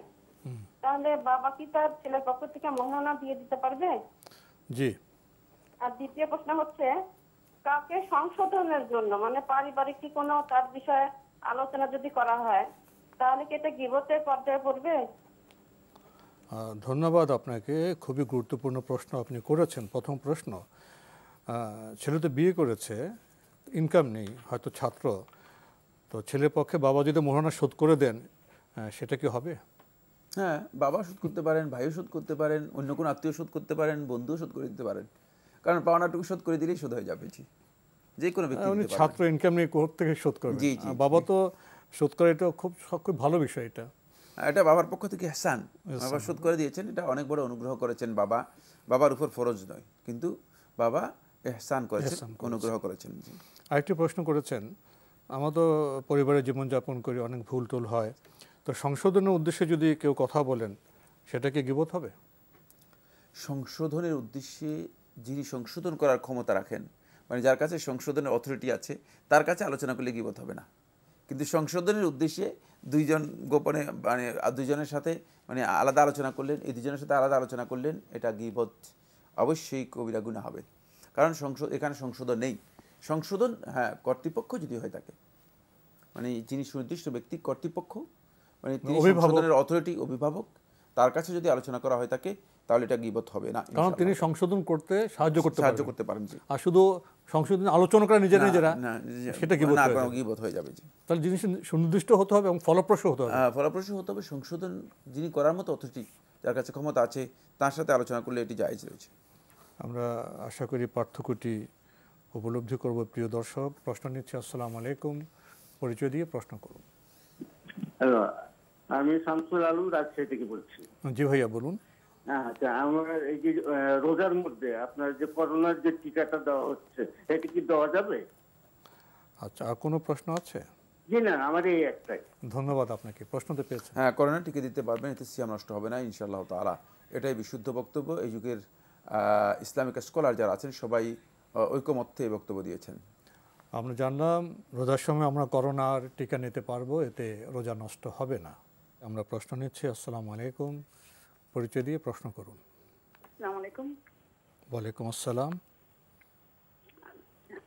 তাহলে বাবা কি তার ছেলের পক্ষ থেকে মহারণা দিয়ে দিতে পারবে? জি। আর দ্বিতীয় প্রশ্ন হচ্ছে, কাউকে সংশোধনের জন্য মানে পারিবারিক কি কোনো তার বিষয়ে আলোচনা যদি করা হয়, তাহলে কি এটা গীবতের পর্যায়ে পড়বে? ধন্যবাদ আপনাকে, খুবই গুরুত্বপূর্ণ প্রশ্ন আপনি করেছেন। প্রথম প্রশ্ন, ছেলে তো বিয়ে করেছে, ইনকাম নেই, হয়তো ছাত্র, তো ছেলের পক্ষে বাবা যদি মোহরানা শোধ করে দেন সেটা কি হবে? হ্যাঁ, বাবা শোধ করতে পারেন, ভাইও শোধ করতে পারেন, অন্য কোনো আত্মীয় শোধ করতে পারেন, বন্ধুও শোধ করে দিতে পারেন, কারণ পাওনাটুকু শোধ করে দিলেই শোধ হয়ে যাবে। জি, যে কোনো ব্যক্তি উনি ছাত্র, ইনকাম নেই, কোথা থেকে শোধ করবেন? জি জি, বাবা তো শোধ করে, এটা খুব ভালো বিষয়। এটা বাবার পক্ষ থেকে ইহসান, বাবা শোধ করে দিয়েছেন, এটা অনেক বড় অনুগ্রহ করেছেন বাবা। বাবার উপর ফরজ নয়, কিন্তু বাবা ইহসান করেছেন, অনুগ্রহ করেছেন। জি, আরেকটি প্রশ্ন করেছেন, আমরা তো পরিবারে জীবনযাপন করি, অনেক ভুল টুল হয়, তো সংশোধনের উদ্দেশ্যে যদি কেউ কথা বলেন সেটা কি গীবত হবে? সংশোধনের উদ্দেশ্যে যিনি সংশোধন করার ক্ষমতা রাখেন, মানে যার কাছে সংশোধনের অথরিটি আছে, তার কাছে আলোচনা করলে গীবত হবে না। কিন্তু সংশোধনের উদ্দেশ্যে দুইজন গোপনে, মানে দুইজনের সাথে মানে আলাদা আলোচনা করলেন, এই দুজনের সাথে আলাদা আলোচনা করলেন, এটা গীবত, অবশ্যই কবিরা গুনাহ হবে। কারণ এখানে সংশোধন নেই। সংশোধন হ্যাঁ কর্তৃপক্ষ যদি হয়ে থাকে, মানে যিনি সুনির্দিষ্ট ব্যক্তি, কর্তৃপক্ষ, মানে তিনি সংশোধনের অথরিটি, অভিভাবক, তার কাছে যদি আলোচনা করা হয়ে থাকে তাহলে এটা গীবত হবে না, কারণ তিনি সংশোধন করতে সাহায্য করতে পারেন। আর শুধু সংশোধন আলোচনা করা নিজেরা সেটা গীবত হয়ে যাবে। তাহলে জিনিস সুনির্দিষ্ট হতে হবে এবং ফলপ্রসূ হতে হবে। ফলপ্রসূ হতে হবে। সংশোধন যিনি করার মতো অথরিটি, যার কাছে ক্ষমতা আছে, তার সাথে আলোচনা করলে এটি জায়েজ রয়েছে। আমরা আশা করি পার্থক্যটি উপলব্ধি করব। প্রিয় দর্শক, প্রশ্ন নিচ্ছি। আসসালামু আলাইকুম, পরিচয় দিয়ে প্রশ্ন করুন। হ্যালো, আমি শামসুল আলম, রাজশাহী থেকে বলছি। জি ভাইয়া বলুন। আচ্ছা, আমার এই যে রোজার মধ্যে আপনার যে করোনার যে টিকাটা দেওয়া হচ্ছে, এটা কি দেওয়া যাবে? আচ্ছা, আর কোনো প্রশ্ন আছে? জি না, আমার এই একটাই। ধন্যবাদ আপনাকে, প্রশ্নতে পেয়েছেন। হ্যাঁ, করোনা টিকা দিতে পারবেন, এতে সিয়াম নষ্ট হবে না ইনশাআল্লাহ তাআলা। এটাই বিশুদ্ধ বক্তব্য। এই যুগের ইসলামিক স্কলার যারা আছেন সবাই ঐকমত্যে বক্তব্য দিয়েছেন। আমরা জানলাম রোজার সময় আমরা করোনার টিকা নিতে পারবো, এতে রোজা নষ্ট হবে না। আমরা প্রশ্ন নিচ্ছি। আসসালামু আলাইকুম, পরিচয় দিয়ে প্রশ্ন করুন। আসসালামু আলাইকুম। ওয়ালাইকুম আসসালাম।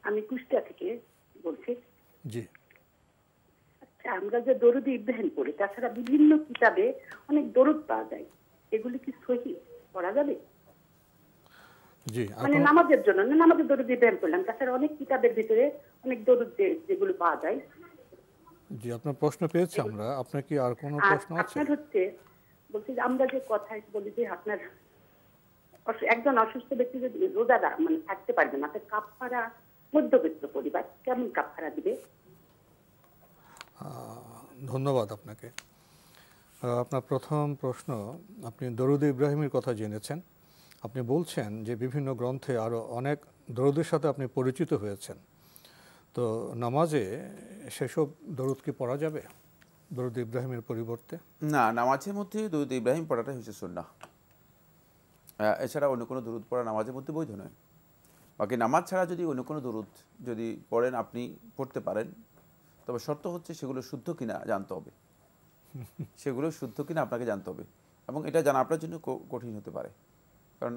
আমি কুষ্টিয়া থেকে বলছি। জি, আচ্ছা, আমরা যে দরুদ ইব্রাহিম পড়ি, তাছাড়া বিভিন্ন কিতাবে অনেক দরুদ পাওয়া যায়, এগুলি কি সহিহ পড়া যাবে? জি, মানে নামাজের জন্য না, নামাজের দরুদ ইব্রাহিম পড়লাম, তাছাড়া অনেক কিতাবের ভিতরে অনেক দরুদ যেগুলো পাওয়া যায়। জি, আপনার প্রশ্ন পেয়েছি আমরা। আপনার কি আর কোনো প্রশ্ন আছে? আপনার হচ্ছে বলছি যে আমরা যে কথা বলি যে আপনার একজন অসুস্থ ব্যক্তি যদি রোজাদা মানে থাকতে পারবে না, তার কাফারা মধ্যবিত্ত পরিবার কেমন কাফারা দিবে? ধন্যবাদ আপনাকে। আপনার প্রথম প্রশ্ন, আপনি দরুদ ইব্রাহিমের কথা জেনেছেন। আপনি বলছেন যে বিভিন্ন গ্রন্থে আরও অনেক দরুদের সাথে আপনি পরিচিত হয়েছেন, তো নামাজে সেসব দরুদ কি পড়া যাবে দরুদ ইব্রাহিমের পরিবর্তে? না, নামাজের মধ্যে দরুদ ইব্রাহিম পড়াটাই হচ্ছে সুন্নাহ। এছাড়া অন্য কোনো দরুদ পড়া নামাজের মধ্যে বৈধ নয়। বাকি নামাজ ছাড়া যদি অন্য কোনো দরুদ যদি পড়েন, আপনি পড়তে পারেন, তবে শর্ত হচ্ছে সেগুলো শুদ্ধ কিনা জানতে হবে। সেগুলো শুদ্ধ কিনা আপনাকে জানতে হবে, এবং এটা জানা আপনার জন্য কঠিন হতে পারে। কারণ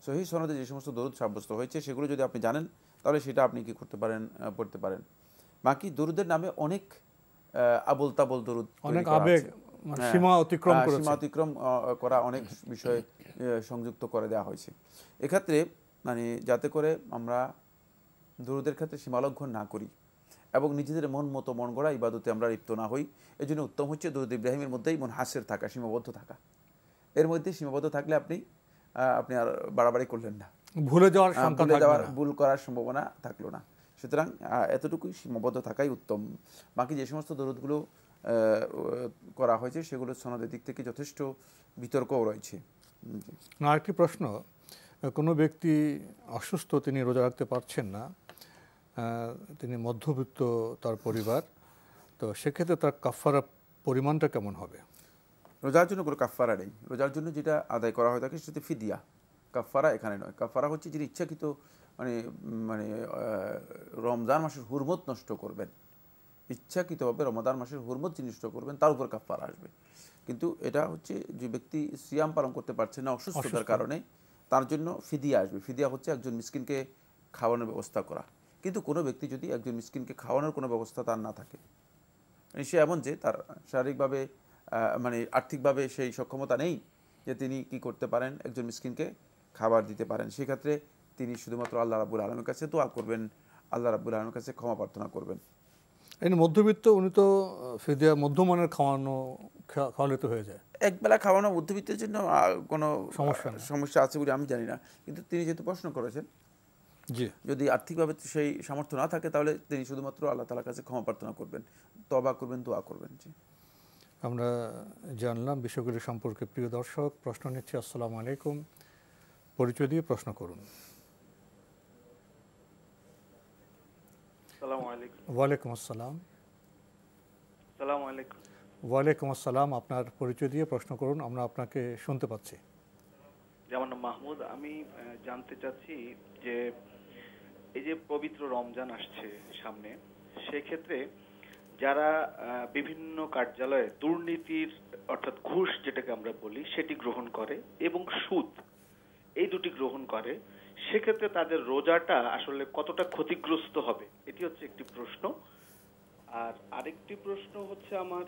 সহিহ সনদে যে সমস্ত দরুদ সাব্যস্ত হয়েছে সেগুলো যদি আপনি জানেন, তাহলে সেটা আপনি কি করতে পারেন, পড়তে পারেন। বাকি দরুদের নামে অনেক আবল তাবল দরুদ, অনেক আবেগ, সীমা অতিক্রম করা অনেক বিষয় সংযুক্ত করে দেওয়া হয়েছে। এক্ষেত্রে মানে যাতে করে আমরা দরুদের ক্ষেত্রে সীমালঙ্ঘন না করি এবং নিজেদের মন মতো মন গড়া ইবাদতে আমরা লিপ্ত না হই, এই জন্য উত্তম হচ্ছে দরুদ ইব্রাহিমের মধ্যেই মন হাসের থাকা, সীমাবদ্ধ থাকা। এর মধ্যে সীমাবদ্ধ থাকলে আপনি আর বাড়াবাড়ি করলেন না, ভুল করার সম্ভাবনা থাকলো না। সুতরাং এতটুকুই সীমাবদ্ধ থাকাই উত্তম। বাকি যে সমস্ত দরুদগুলো করা হয়েছে সেগুলো সনদের দিক থেকে যথেষ্ট বিতর্কও রয়েছে। আরেকটি প্রশ্ন, কোনো ব্যক্তি অসুস্থ, তিনি রোজা রাখতে পারছেন না, তিনি মধ্যবিত্ত তার পরিবার, তো সেক্ষেত্রে তার কাফারা পরিমাণটা কেমন হবে? রোজার জন্য কোনো কাফারা নেই। রোজার জন্য যেটা আদায় করা হয় থাকে সেটা ফিদিয়া, কাফারা এখানে নয়। কাফারা হচ্ছে যিনি ইচ্ছাকৃত মানে রমজান মাসের হুরমত নষ্ট করবেন, ইচ্ছাকৃতভাবে রমাদান মাসের হুরমত যিনি নষ্ট করবেন, তার উপর কাফারা আসবে। কিন্তু এটা হচ্ছে যে ব্যক্তি সিয়াম পালন করতে পারছে না অসুস্থতার কারণে, তার জন্য ফিদিয়া আসবে। ফিদিয়া হচ্ছে একজন মিসকিনকে খাওয়ানোর ব্যবস্থা করা। কিন্তু কোনো ব্যক্তি যদি একজন মিসকিনকে খাওয়ানোর কোনো ব্যবস্থা তার না থাকে, সে এমন যে তার শারীরিকভাবে মানে আর্থিকভাবে সেই সক্ষমতা নেই যে তিনি কি করতে পারেন, একজন মিসকিনকে খাবার দিতে পারেন, সেক্ষেত্রে তিনি শুধুমাত্র আল্লাহ রাব্বুল আলামিনের কাছে দোয়া করবেন, আল্লাহ রাব্বুল আলামিনের কাছে ক্ষমা প্রার্থনা করবেন। এই মধ্যবিত্ত, উনি তো ফিদিয়া মধ্যমানের খাওয়ালে তো হয়ে যায়। একবেলা খাওয়ানো মধ্যবিত্তের জন্য কোনো সমস্যা আছে বলে আমি জানি না, কিন্তু তিনি যেহেতু প্রশ্ন করেছেন, জি, যদি আর্থিকভাবে সেই সামর্থ্য না থাকে তাহলে তিনি শুধুমাত্র আল্লাহ তাআলার কাছে ক্ষমা প্রার্থনা করবেন, তওবা করবেন, দোয়া করবেন। জি, আমরা জানলাম বিষয়গুলি সম্পর্কে। প্রিয় দর্শক, প্রশ্ন নিচ্ছি। আসসালামু আলাইকুম, পরিচয় দিয়ে প্রশ্ন করুন। ওয়ালাইকুম আসসালাম। ওয়ালাইকুম আসসালাম, আপনার পরিচয় দিয়ে প্রশ্ন করুন, আমরা আপনাকে শুনতে পাচ্ছি। যেমন মাহমুদ, আমি জানতে চাচ্ছি যে এই যে পবিত্র রমজান আসছে সামনে, সেক্ষেত্রে যারা বিভিন্ন কার্যালয়ে দুর্নীতির অর্থাৎ ঘুষ যেটাকে আমরা বলি সেটি গ্রহণ করে এবং সুদ, এই দুটি গ্রহণ করে, সেক্ষেত্রে তাদের রোজাটা আসলে কতটা ক্ষতিগ্রস্ত হবে, এটি হচ্ছে একটি প্রশ্ন। আর আরেকটি প্রশ্ন হচ্ছে আমার,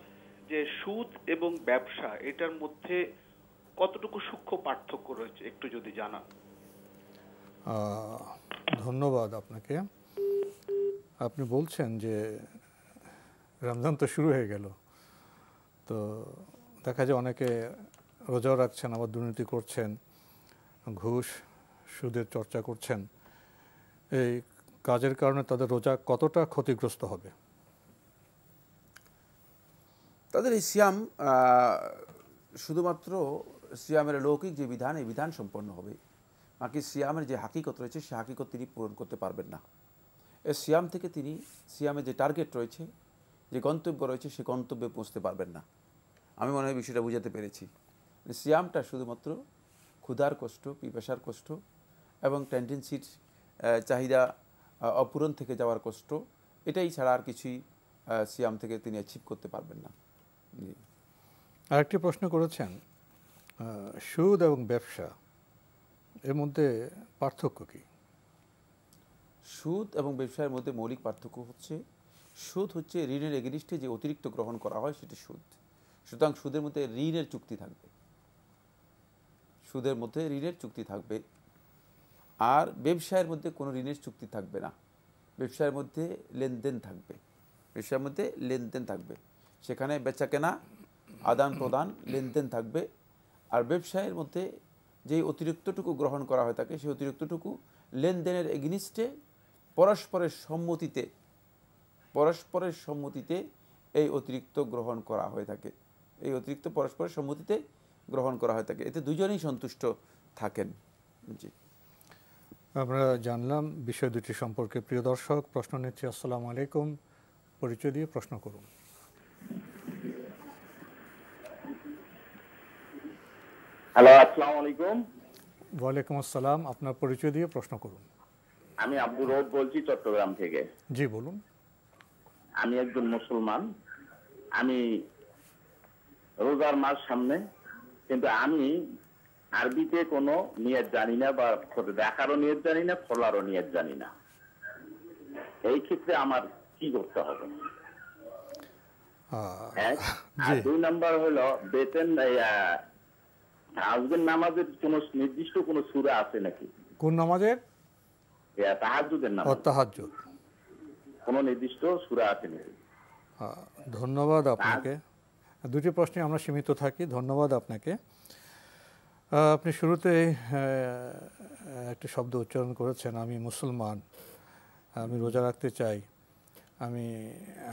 যে সুদ এবং ব্যবসা এটার মধ্যে কতটুকু সূক্ষ্ম পার্থক্য রয়েছে একটু যদি জানান। ধন্যবাদ আপনাকে। আপনি বলছেন যে রমজান তো শুরু হয়ে গেল, তো দেখা যায় অনেকে রোজাও রাখছেন, আবার দুর্নীতি করছেন, ঘুষ সুদের চর্চা করছেন। এই কাজের কারণে তাদের রোজা কতটা ক্ষতিগ্রস্ত হবে? তাদের এই সিয়াম শুধুমাত্র সিয়ামের লৌকিক যে বিধান, এই বিধান সম্পন্ন হবে, বাকি সিয়ামের যে হাকিকত রয়েছে সে হাকিকত তিনি পূরণ করতে পারবেন না। এই সিয়াম থেকে তিনি সিয়ামের যে টার্গেট রয়েছে, যে গন্তব্য রয়েছে, সে গন্তব্যে পৌঁছতে পারবেন না। আমি মনে হয় বিষয়টা বুঝাতে পেরেছি। সিয়ামটা শুধুমাত্র ক্ষুধার কষ্ট, পিপাসার কষ্ট এবং টেন্ডেন্সির চাহিদা অপূরণ থেকে যাওয়ার কষ্ট, এটাই ছাড়া আর কিছুই সিয়াম থেকে তিনি অ্যাচিভ করতে পারবেন না। আরেকটি প্রশ্ন করেছেন, সুদ এবং ব্যবসা এর মধ্যে পার্থক্য কি? সুদ এবং ব্যবসার মধ্যে মৌলিক পার্থক্য হচ্ছে, সুদ হচ্ছে ঋণের এগেনিস্টে যে অতিরিক্ত গ্রহণ করা হয় সেটি সুদ। সুতরাং সুদের মধ্যে ঋণের চুক্তি থাকবে, সুদের মধ্যে ঋণের চুক্তি থাকবে। আর ব্যবসায়ের মধ্যে কোনো ঋণের চুক্তি থাকবে না, ব্যবসায়ের মধ্যে লেনদেন থাকবে, ব্যবসার মধ্যে লেনদেন থাকবে, সেখানে বেচা কেনা, আদান প্রদান, লেনদেন থাকবে। আর ব্যবসায়ের মধ্যে যেই অতিরিক্তটুকু গ্রহণ করা হয় থাকে, সেই অতিরিক্তটুকু লেনদেনের এগেনিস্টে পরস্পরের সম্মতিতে এই অতিরিক্ত গ্রহণ করা হয়ে থাকে, এই অতিরিক্ত পরস্পরের সম্মতিতে গ্রহণ করা হয়ে থাকে, এতে দুজনেই সন্তুষ্ট থাকেন। জি, আমরা জানলাম বিষয় দুটি সম্পর্কে। প্রিয় দর্শক, প্রশ্ন নিচ্ছি। আসসালামু আলাইকুম, পরিচয় দিয়ে প্রশ্ন করুন। হ্যালো, আসসালামু আলাইকুম। ওয়ালাইকুম আসসালাম, আপনার পরিচয় দিয়ে প্রশ্ন করুন। আমি আব্দুর রব বলছি, চট্টগ্রাম থেকে। জি বলুন। আমি একজন মুসলমান, আমি রোজার মাস সামনে, কিন্তু আমি আরবিতে কোনো নিয়ত জানি না, বা দেখারও নিয়ত জানি না, খোলারও নিয়ত জানি না। এই ক্ষেত্রে আমার কি করতে হবে? আর 2 নাম্বার হলো, বেতন আজকের নামাজের কোন নির্দিষ্ট কোন সূরা আছে নাকি? কোন নামাজের? তাহাজ্জুদের নামাজ। তাহাজ্জুদ কোন নির্দিষ্ট সূরা আছে নাকি? ধন্যবাদ আপনাকে। দুটি প্রশ্নে আমরা সীমিত থাকি। ধন্যবাদ আপনাকে। আপনি শুরুতে একটা শব্দ উচ্চারণ করেছেন, আমি মুসলমান, আমি রোজা রাখতে চাই, আমি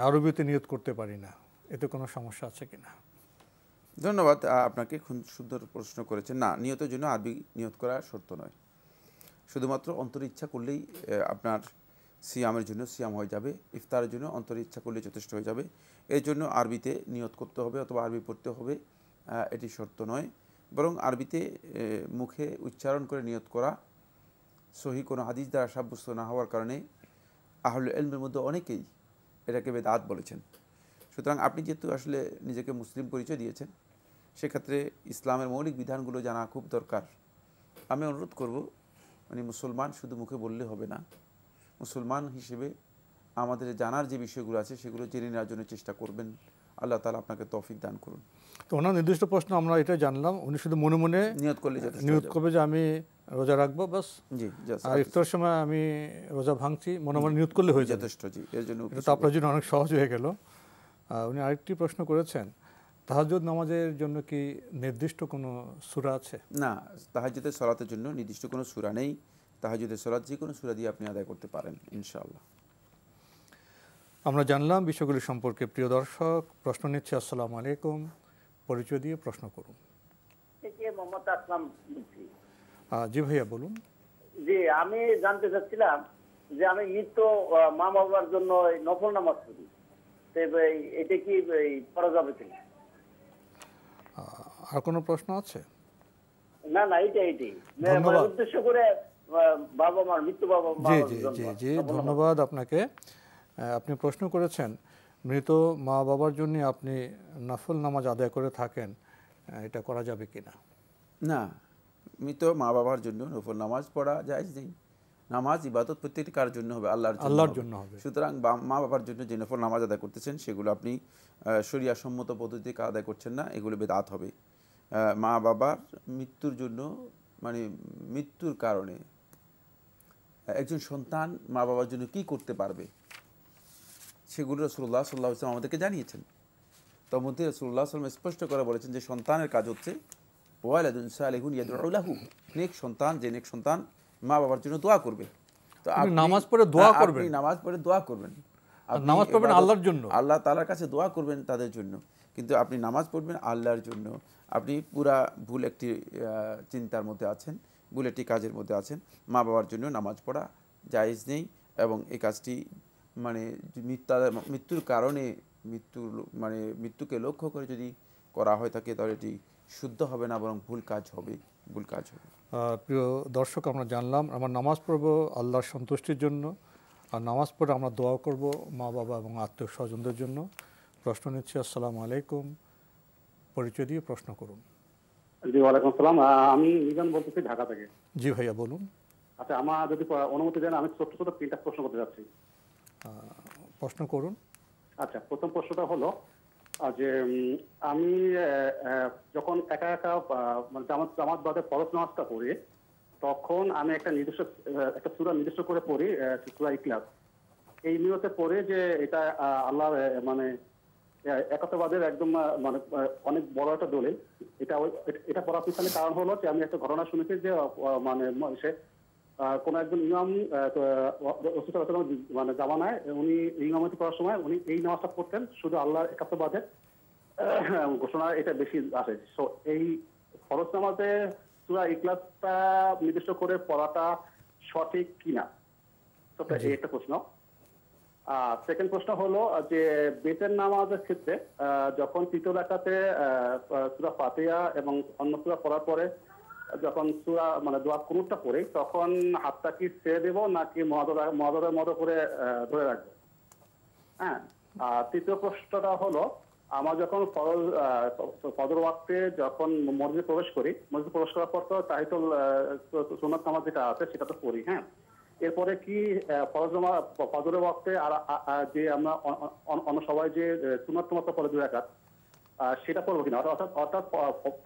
আরবিতে নিয়ত করতে পারি না, এতে কোনো সমস্যা আছে কিনা? ধন্যবাদ আপনাকে, খুব সুন্দর প্রশ্ন করেছেন। না, নিয়তের জন্য আরবি নিয়ত করা শর্ত নয়, শুধুমাত্র অন্তরে ইচ্ছা করলেই আপনার সিয়ামের জন্য সিয়াম হয়ে যাবে, ইফতারের জন্য অন্তরে ইচ্ছা করলেই যথেষ্ট হয়ে যাবে। এর জন্য আরবিতে নিয়ত করতে হবে অথবা আরবি পড়তে হবে, এটি শর্ত নয়। বরং আরবিতে মুখে উচ্চারণ করে নিয়ত করা সহি কোনো হাদিস দ্বারা সাব্যস্ত না হওয়ার কারণে আহলুল ইলমের মধ্যে অনেকেই এটাকে বেদাত বলেছেন। সুতরাং আপনি যেহেতু আসলে নিজেকে মুসলিম পরিচয় দিয়েছেন, সেক্ষেত্রে ইসলামের মৌলিক বিধানগুলো জানা খুব দরকার। আমি অনুরোধ করব, মানে মুসলমান শুধু মুখে বললে হবে না, মুসলমান হিসেবে আমাদের জানার যে বিষয়গুলো আছে সেগুলো জেনে নেওয়ার জন্য চেষ্টা করবেন, আল্লাহ তাআলা আপনাকে তৌফিক দান করুন। তো ওনার নির্দিষ্ট প্রশ্ন আমরা এটা জানলাম, উনি শুধু মনে মনে নিয়ত করবে যে আমি রোজা রাখবো বাস, জি, আর ইফতার সময় আমি রোজা ভাঙছি, মনে মনে নিয়ত করলে হয়ে যাবে, যথেষ্ট। জি, এর জন্য এটা তো আপনার জন্য অনেক সহজ হয়ে গেল। উনি আরেকটি প্রশ্ন করেছেন, তাহাজ্জুদ নামাজের জন্য কি নির্দিষ্ট কোনো সূরা আছে? না, তাহাজ্জুদের সালাতের জন্য নির্দিষ্ট কোনো সূরা নেই। তাহাজ্জুদের সালাত যে কোনো সূরা দিয়ে আপনি আদায় করতে পারেন ইনশাআল্লাহ। আমরা জানলাম বিষয়গুলি সম্পর্কে। প্রিয় দর্শক, প্রশ্ন নিচ্ছে। আসসালামু আলাইকুম, পরিচয় দিয়ে প্রশ্ন করুন। মোহাম্মদ আসলাম বলছি। জি ভাইয়া বলুন। জি, আমি জানতে চাচ্ছিলাম যে আমি নিত্য মা বাবার জন্য নফল নামাজ পড়ি, এটা কি পড়া যাবে কিনা? আর কোনো প্রশ্ন আছে? না, এইটাই উদ্দেশ্য করে বাবা মার মৃত্যু বাবা মা। জি জি জি জি, ধন্যবাদ আপনাকে। আপনি প্রশ্ন করেছেন মৃত মা বাবার জন্য আপনি নফল নামাজ আদায় করে থাকেন, এটা করা যাবে কিনা? না, মৃত মা বাবার জন্য নফল নামাজ পড়া জায়েজ নেই। নামাজ ইবাদত প্রত্যেকটি কার জন্য হবে? আল্লাহর জন্য হবে। সুতরাং মা বাবার জন্য যে নফল নামাজ আদায় করতেছেন সেগুলো আপনি শরিয়া সম্মত পদ্ধতিতে আদায় করছেন না, এগুলো বেদাত হবে। মা বাবার মৃত্যুর জন্য, মানে মৃত্যুর কারণে একজন সন্তান মা বাবার জন্য কি করতে পারবে সেগুলো রাসূলুল্লাহ সাল্লাল্লাহু আলাইহি ওয়াসাল্লাম আমাদেরকে জানিয়েছেন। তার মধ্যে রাসূলুল্লাহ সাল্লাল্লাহু আলাইহি ওয়াসাল্লাম স্পষ্ট করে বলেছেন যে সন্তানের কাজ হচ্ছে ওয়ালাদুন সালিহুন ইয়াদউ লাহু, নেক সন্তান, যে নেক সন্তান মা বাবার জন্য দোয়া করবে। তো আপনি নামাজ পড়ে দোয়া করবেন, আপনি নামাজ পড়ে দোয়া করবেন, আপনি নামাজ পড়বেন আল্লাহর জন্য, আল্লাহ তাআলার কাছে দোয়া করবেন তাদের জন্য, কিন্তু আপনি নামাজ পড়বেন আল্লাহর জন্য। আপনি পুরা ভুল একটি চিন্তার মধ্যে আছেন, ভুল একটি কাজের মধ্যে আছেন। মা বাবার জন্য নামাজ পড়া জায়েজ নেই, এবং এই কাজটি মানে মৃত্যুর কারণে মৃত্যুকে লক্ষ্য করে যদি করা হয় থাকে তাহলে এটি শুদ্ধ হবে না, বরং ভুল কাজ হবে। প্রিয় দর্শক, আমরা জানলাম আমরা নামাজ পড়ব আল্লাহর সন্তুষ্টির জন্য, আর নামাজ পড়ে আমরা দোয়া করব মা বাবা এবং আত্মীয় স্বজনদের জন্য। প্রশ্ন নিচ্ছি। আসসালামু আলাইকুম, পরিচয় দিয়ে প্রশ্ন করুন। জি, ওয়ালাইকুম আসসালাম। আমি মিজান বলতেছি ঢাকা থেকে। জি ভাইয়া বলুন। আচ্ছা, আমার যদি অনুমতি দেন আমি ছোট ছোট 3টা প্রশ্ন করতে যাচ্ছি। প্রশ্ন করুন। আচ্ছা, প্রথম প্রশ্নটা হলো যে আমি যখন একা একা মানে জামাত বাদে ফরজ নামাজটা পড়ি, তখন আমি একটা সূরা নির্দিষ্ট করে পড়ি, সূরা ইখলাস। এই নিয়তে পড়ে যে এটা আল্লাহ মানে একতাবাদের একদম মানে অনেক বড় একটা দলিল। এটা পড়ার পিছনে কারণ হলো যে আমি একটা ঘটনা শুনেছি যে মানে সে কোন একজন ইমাম মানে জামানায় উনি ইমামতি করার সময় উনি এই নামাজটা পড়তেন, শুধু আল্লাহর একাত্মবাদের ঘোষণা এটা বেশি আসে। সো এই ফরজ নামাজে সূরা ইখলাসটা নির্দিষ্ট করে পড়াটা সঠিক কিনা, তো এই একটা প্রশ্ন। সেকেন্ড প্রশ্ন হলো যে বেতের নামাজের ক্ষেত্রে যখন তৃতীয় রাকাতে সূরা ফাতিহা এবং অন্য সূরা পড়ার পরে যখন সূরা মানে দোয়া কুনুতটা পড়ি, তখন হাতটা কি ছেড়ে দেব নাকি মুআযাদার মতো করে ধরে রাখবো? হ্যাঁ। আর তৃতীয় প্রশ্নটা হলো আমার যখন ফজর ওয়াক্তে যখন মসজিদে প্রবেশ করি, মসজিদে প্রবেশ করার পর তো তাহিয়াতুল সুন্নাত নামাজ যেটা আছে সেটা তো পড়ি। হ্যাঁ, এরপরে কি ফজরের ওয়াক্তে যে আমরা অন্য সবাই যে সুন্নাত নামাজটা পড়ে 2 রাকাত সেটা পড়বো কিনা? অর্থাৎ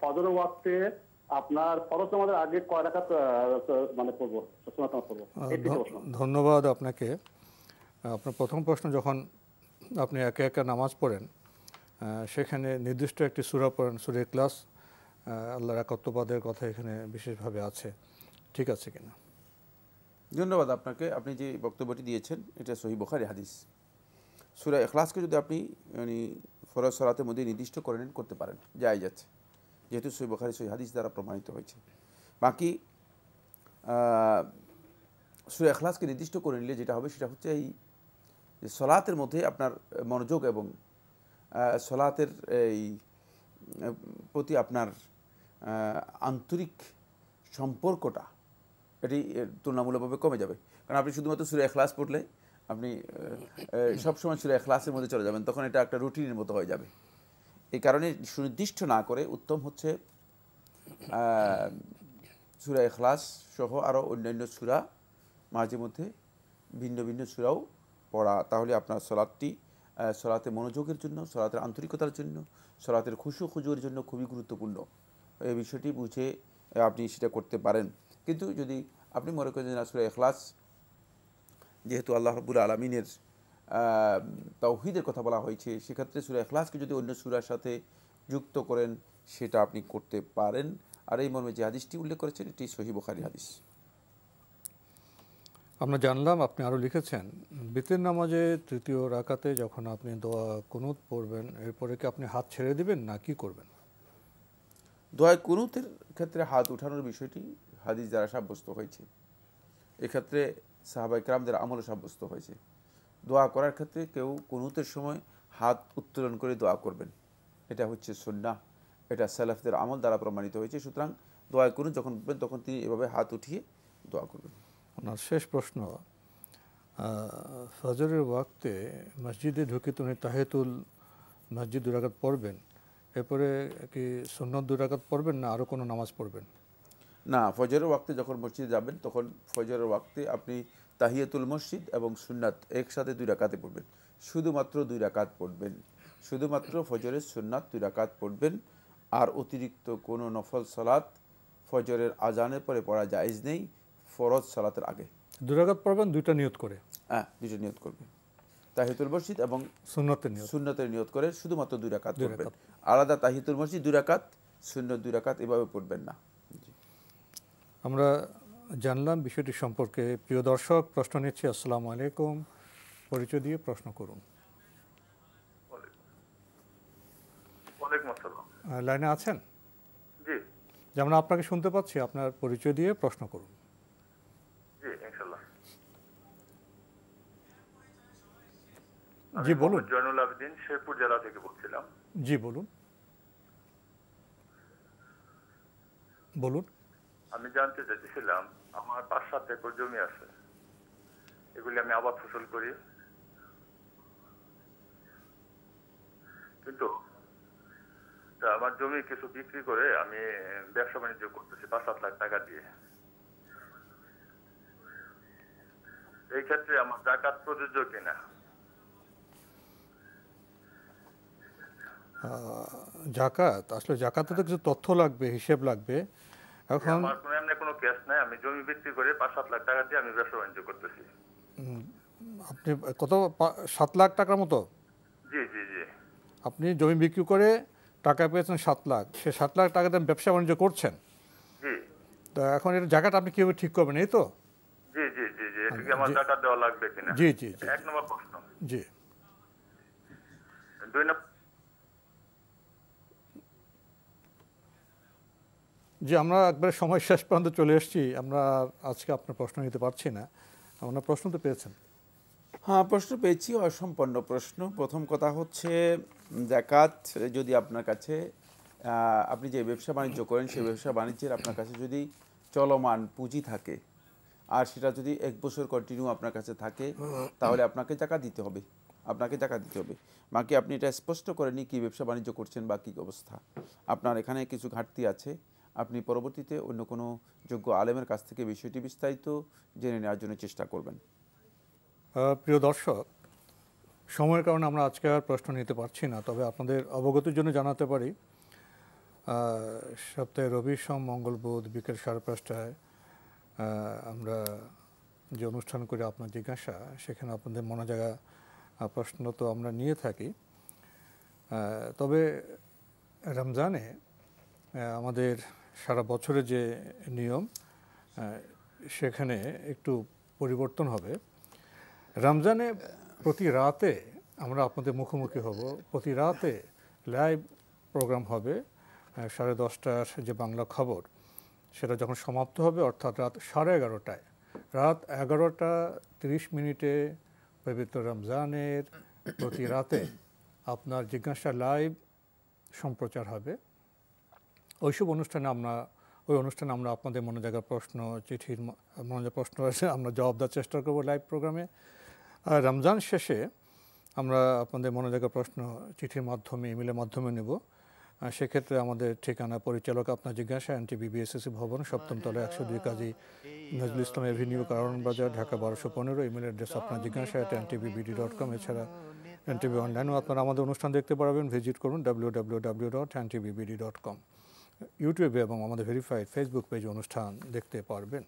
ফজরের ওয়াক্তে আপনার ফরজ নামাজের আগে কয় রাকাত মানে পড়বো, সুন্নাত নামাজ পড়বো? ধন্যবাদ আপনাকে। আপনার প্রথম প্রশ্ন, যখন আপনি একা একা নামাজ পড়েন সেখানে নির্দিষ্ট একটি সূরা পড়েন, সূরা ইখলাস, আল্লাহর একাত্মবাদের কথা এখানে বিশেষভাবে আছে, ঠিক আছে কিনা? ধন্যবাদ আপনাকে। আপনি যে বক্তব্যটি দিয়েছেন এটা সহিহ বুখারী হাদিস। সূরা ইখলাসকে যদি আপনি মানে ফরজ সালাতের মধ্যে নির্দিষ্ট করে নেন, করতে পারেন, জায়েজ আছে, যেহেতু সহিহ বুখারী সহিহ হাদিস দ্বারা প্রমাণিত হয়েছে। বাকি সূরা ইখলাসকে নির্দিষ্ট করে নিলে যেটা হবে সেটা হচ্ছে এই যে সালাতের মধ্যে আপনার মনোযোগ এবং সালাতের এই প্রতি আপনার আন্তরিক সম্পর্কটা এটি তুলনামূলকভাবে কমে যাবে। কারণ আপনি শুধুমাত্র সূরা ইখলাস পড়লে আপনি সবসময় সূরা ইখলাসের মধ্যে চলে যাবেন, তখন এটা একটা রুটিনের মতো হয়ে যাবে। এই কারণে সুনির্দিষ্ট না করে উত্তম হচ্ছে সূরা ইখলাস সহ আরও অন্যান্য সূরা, মাঝে মধ্যে ভিন্ন ভিন্ন সূরাও পড়া। তাহলে আপনার সালাতটি সলাতে মনোযোগের জন্য, সলাতের আন্তরিকতার জন্য, সলাতের খুশু খুজুর জন্য খুবই গুরুত্বপূর্ণ। এই বিষয়টি বুঝে আপনি সেটা করতে পারেন। কিন্তু যদি আপনি মনে করেন যে সূরা ইখলাস যেহেতু আল্লাহ রাব্বুল আলামিনের তাওহীদের কথা বলা হয়েছে, সেক্ষেত্রে সূরা ইখলাসকে যদি অন্য সূরার সাথে যুক্ত করেন সেটা আপনি করতে পারেন। আর এই মর্মে যে হাদিসটি উল্লেখ করেছেন এটি সহিহ বুখারী হাদিস। আমরা জানলাম আপনি আরও লিখেছেন বিতির নামাজে তৃতীয় রাকাতে যখন আপনি দোয়া কুনুত পড়বেন এরপরে কি আপনি হাত ছেড়ে দিবেন না কি করবেন? দোয়া কুনুতের ক্ষেত্রে হাত উঠানোর বিষয়টি হাদিস দ্বারা সাব্যস্ত হয়েছে। এক্ষেত্রে সাহাবায়ে কেরামদের আমলে সাব্যস্ত হয়েছে। দোয়া করার ক্ষেত্রে কেউ কুনুতের সময় হাত উত্তোলন করে দোয়া করবেন, এটা হচ্ছে সুন্নাহ, এটা সালাফদের আমল দ্বারা প্রমাণিত হয়েছে। সুতরাং দোয়া কুনুত যখন পড়বেন তখন তিনি এভাবে হাত উঠিয়ে দোয়া করবেন। ওনার শেষ প্রশ্ন, ফজরের ওয়াক্তে মসজিদে ঢুকে তিনি তাহিয়াতুল মসজিদ 2 রাকাত পড়বেন, এরপরে কি সুন্নত 2 রাকাত পড়বেন না আরও কোনো নামাজ পড়বেন? না, ফজরের ওয়াক্তে যখন মসজিদে যাবেন তখন ফজরের ওয়াক্তে আপনি তাহিয়াতুল মসজিদ এবং সুন্নাত একসাথে 2 রাকাতে পড়বেন, শুধুমাত্র 2 রাকাত পড়বেন, শুধুমাত্র ফজরের সুন্নাত 2 রাকাত পড়বেন। আর অতিরিক্ত কোনো নফল সালাত ফজরের আজানের পরে পড়া জায়েজ নেই, ফরজ সালাতের আগে। 2 রাকাত পড়বেন, 2টা নিয়ত করে? হ্যাঁ, 2টা নিয়ত করবেন, তাহিয়াতুল মসজিদ এবং সুন্নতের নিয়ত করে শুধুমাত্র 2 রাকাত পড়বেন। আলাদা তাহিয়াতুল মসজিদ 2 রাকাত, সুন্নত 2 রাকাত এভাবে পড়বেন না। আমরা জানলাম বিষয়টি সম্পর্কে। প্রিয় দর্শক, প্রশ্ন নিচ্ছি। আসসালামু আলাইকুম, পরিচয় দিয়ে প্রশ্ন করুন। ওয়ালাইকুম আসসালাম। লাইনে আছেন? জি। যেমন আপনাকে শুনতে পাচ্ছি, আপনার পরিচয় দিয়ে প্রশ্ন করুন। জি, ইনশাআল্লাহ। জি বলুন। জয়নুল আবেদিন, শেরপুর জেলা থেকে বলছিলাম। জি বলুন। বলুন। আমি জানতে চাইছিলাম, আমার 5-7 একর জমি আছে, এগুলি আমি আবাদ ফসল করি, কিন্তু আমার জমি কিছু বিক্রি করে আমি ব্যবসা বাণিজ্য করতেছি 5-7 লাখ টাকা দিয়ে। এই ক্ষেত্রে আমার যাকাত প্রযোজ্য কিনা? যাকাত, আসলে যাকাতে তো কিছু তথ্য লাগবে, হিসেব লাগবে। এখন আমার কোনো কেস নাই, আমি জমি বিক্রি করে 5-7 লাখ টাকা দিয়ে আমি ব্যবসা বাণিজ্য করতেছি। আপনি কত, 7 লাখ টাকার মতো? জি জি জি। আপনি জমি বিক্রি করে টাকা পেয়েছেন 7 লাখ, সে 7 লাখ টাকা দিয়ে ব্যবসা বাণিজ্য করছেন। জি। তো এখন এর জায়গাটা আপনি কিভাবে ঠিক করবেন, এই তো? জি জি জি জি। এটা কি আমার জাকাত দেওয়া লাগবে কিনা? জি জি জি। 1 নম্বর প্রশ্ন। জি। 2 নম্বর, জি আমরা একবারে সময় শেষ পর্যন্ত চলে এসেছি, আমরা আজকে আপনার প্রশ্ন নিতে পারছি না। আপনার প্রশ্ন তো পেয়েছেন? হ্যাঁ, প্রশ্ন পেয়েছি, অসম্পন্ন প্রশ্ন। প্রথম কথা হচ্ছে যাকাত যদি আপনার কাছে, আপনি যে ব্যবসা বাণিজ্য করেন সেই ব্যবসা বাণিজ্যের আপনার কাছে যদি চলমান পুঁজি থাকে আর সেটা যদি 1 বছর কন্টিনিউ আপনার কাছে থাকে তাহলে আপনাকে যাকাত দিতে হবে, আপনাকে যাকাত দিতে হবে। বাকি আপনি এটা স্পষ্ট করেনি কি ব্যবসা বাণিজ্য করছেন বা কী অবস্থা, আপনার এখানে কিছু ঘাটতি আছে। আপনি পরবর্তীতে অন্য কোনো যোগ্য আলেমের কাছ থেকে বিষয়টি বিস্তারিত জেনে নেওয়ার জন্য চেষ্টা করবেন। প্রিয় দর্শক, সময়ের কারণে আমরা আজকে আর প্রশ্ন নিতে পারছি না, তবে আপনাদের অবগতির জন্য জানাতে পারি সপ্তাহে রবি, সোম, মঙ্গল, বুধ বিকেল 5:30টায় আমরা যে অনুষ্ঠান করি আপনার জিজ্ঞাসা, সেখানে আপনাদের মনে জায়গা প্রশ্ন তো আমরা নিয়ে থাকি। তবে রমজানে আমাদের সারা বছরে যে নিয়ম সেখানে একটু পরিবর্তন হবে। রমজানে প্রতি রাতে আমরা আপনাদের মুখোমুখি হব, প্রতি রাতে লাইভ প্রোগ্রাম হবে। 10:30টার যে বাংলা খবর সেটা যখন সমাপ্ত হবে, অর্থাৎ রাত 11:30টায়, রাত 11:30 পবিত্র রমজানের প্রতি রাতে আপনার জিজ্ঞাসা লাইভ সম্প্রচার হবে। ওইসব অনুষ্ঠানে আমরা আপনাদের মনে জায়গার প্রশ্ন, চিঠির মনে প্রশ্ন আছে আমরা জবাব দেওয়ার চেষ্টা করব লাইভ প্রোগ্রামে। আর রমজান শেষে আমরা আপনাদের মনে জায়গার প্রশ্ন চিঠির মাধ্যমে, ইমেলের মাধ্যমে নেব। সেক্ষেত্রে আমাদের ঠিকানা পরিচালক আপনার জিজ্ঞাসা, NTBBSSC ভবন, 7ম তলায় 102 কাজী নজরুল ইসলাম এভিনিউ, কারণ বাজার, ঢাকা 1215। ইমেল অ্যাড্রেস আপনার জিজ্ঞাসা @ntbbd.com। এছাড়া এনটিভি অনলাইনেও আপনারা আমাদের অনুষ্ঠান দেখতে পারবেন। ভিজিট করুন www.ntvbd.com। ইউটিউবে এবং আমাদের ভেরিফাইড ফেসবুক পেজে অনুষ্ঠান দেখতে পারবেন।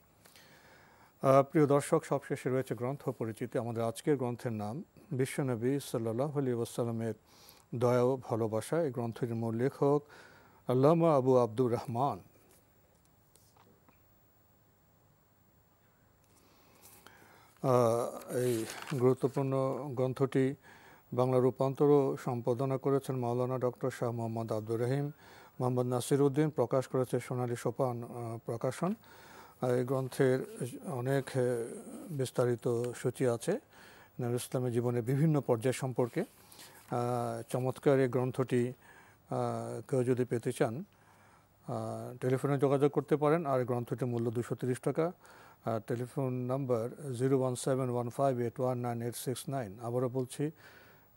প্রিয় দর্শক, সবশেষে রয়েছে গ্রন্থ পরিচিতি। আমাদের আজকের গ্রন্থের নাম বিশ্বনবী সাল্লাল্লাহু আলাইহি ওয়াসাল্লামের দয়া ও ভালোবাসা। এই গ্রন্থটির মূল লেখক আল্লামা আবু আব্দুর রহমান। এই গুরুত্বপূর্ণ গ্রন্থটি বাংলা রূপান্তর ও সম্পাদনা করেছেন মাওলানা ডক্টর শাহ মোহাম্মদ আব্দুর রহিম মোহাম্মদ নাসির উদ্দিন। প্রকাশ করেছে সোনালী সোপান প্রকাশন। এই গ্রন্থের অনেক বিস্তারিত সূচি আছে নবী ইসলামের জীবনের বিভিন্ন পর্যায় সম্পর্কে। চমৎকার এই গ্রন্থটি কেউ যদি পেতে চান টেলিফোনে যোগাযোগ করতে পারেন। আর গ্রন্থটির মূল্য 230 টাকা। Telephone number 01715819869। আবারও বলছি,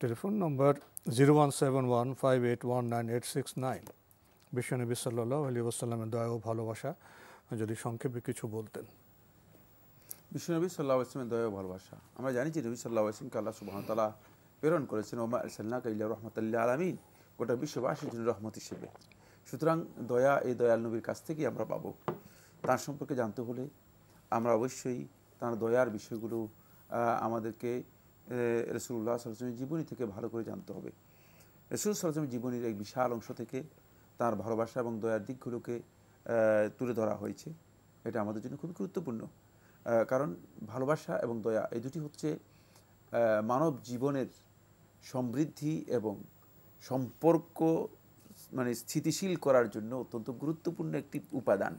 টেলিফোন নম্বর 01715819869। বিশ্বনবী সাল্লাল্লাহু আলাইহি ওয়াসাল্লামের দয়া ও ভালোবাসা যদি সংক্ষেপে কিছু বলতেন। বিশ্বনবী সাল্লাল্লাহু আলাইহি ওয়াসাল্লামের দয়া ও ভালোবাসা, আমরা জানি যে নবী সাল্লাল্লাহু আলাইহি ওয়াসাল্লামকে আল্লাহ সুবহানাহু ওয়া তাআলা প্রেরণ করেছেন ওমা আরসালনাকা ইল্লা রাহমাতাল লিল আলামিন, গোটা বিশ্ববাসীর জন্য রহমত হিসেবে। সুতরাং দয়া এই দয়াল নবীর কাছ থেকেই আমরা পাবো। তার সম্পর্কে জানতে হলে আমরা অবশ্যই তার দয়ার বিষয়গুলো আমাদেরকে রাসূলুল্লাহ সাল্লাল্লাহু আলাইহি ওয়াসাল্লামের জীবনী থেকে ভালো করে জানতে হবে। রাসূল সাল্লাল্লাহু আলাইহি ওয়াসাল্লামের জীবনীর এক বিশাল অংশ থেকে তার ভালোবাসা এবং দয়ার দিকগুলোকে তুলে ধরা হয়েছে। এটা আমাদের জন্য খুবই গুরুত্বপূর্ণ, কারণ ভালোবাসা এবং দয়া এই দুটি হচ্ছে মানব জীবনের সমৃদ্ধি এবং সম্পর্ক মানে স্থিতিশীল করার জন্য অত্যন্ত গুরুত্বপূর্ণ একটি উপাদান।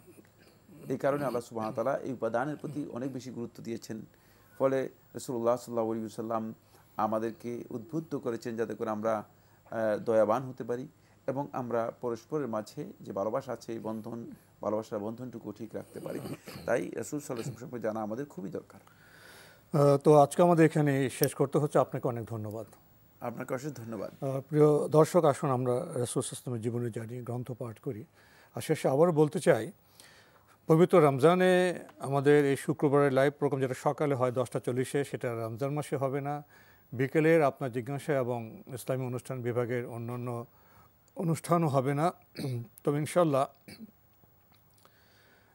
এই কারণে আল্লাহ সুবহানাহু ওয়া তাআলা এই উপাদানের প্রতি অনেক বেশি গুরুত্ব দিয়েছেন। ফলে রাসূলুল্লাহ সাল্লাল্লাহু আলাইহি ওয়াসাল্লাম আমাদেরকে উদ্বুদ্ধ করেছেন যাতে করে আমরা দয়াবান হতে পারি এবং আমরা পরস্পরের মাঝে যে ভালোবাসা আছে এই বন্ধন, ভালোবাসার বন্ধনটুকু ঠিক রাখতে পারি। তাই রাসূল সাল্লাল্লাহু আলাইহি ওয়াসাল্লাম সম্পর্কে জানা আমাদের খুবই দরকার। তো আজকে আমাদের এখানে শেষ করতে হচ্ছে। আপনাকে অনেক ধন্যবাদ। আপনাকে অশেষ ধন্যবাদ। প্রিয় দর্শক, আসুন আমরা রাসূল সাল্লাল্লাহু আলাইহি ওয়াসাল্লামের জীবনী জানি, গ্রন্থ পাঠ করি। আর শেষে আবারও বলতে চাই, পবিত্র রমজানে আমাদের এই শুক্রবারের লাইভ প্রোগ্রাম যেটা সকালে হয় 10:40-এ, সেটা রমজান মাসে হবে না। বিকেলের আপনার জিজ্ঞাসা এবং ইসলামী অনুষ্ঠান বিভাগের অন্যান্য অনুষ্ঠানও হবে না। তবে ইনশাল্লাহ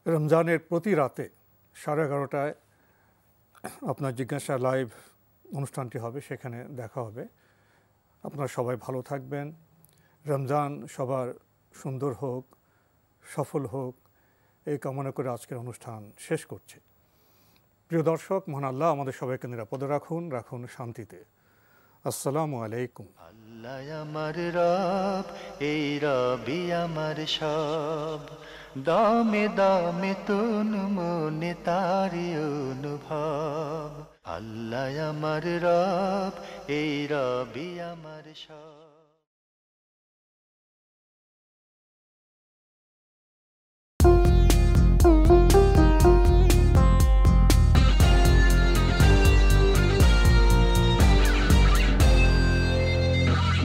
রমজানের প্রতি রাতে 11:30টায় আপনার জিজ্ঞাসা লাইভ অনুষ্ঠানটি হবে, সেখানে দেখা হবে। আপনারা সবাই ভালো থাকবেন। রমজান সবার সুন্দর হোক, সফল হোক, এই কামনা করে আজকের অনুষ্ঠান শেষ করছে। প্রিয় দর্শক, মহান আল্লাহ আমাদের সবাইকে নিরাপদে রাখুন, রাখুন শান্তিতে। আসসালামু আলাইকুম। আল্লাহ আমার রব, এই রবি আমার সব, দামে দামে তুন মনে তারি অনুভব। আল্লাহ আমার রব, এই রবি আমার সব।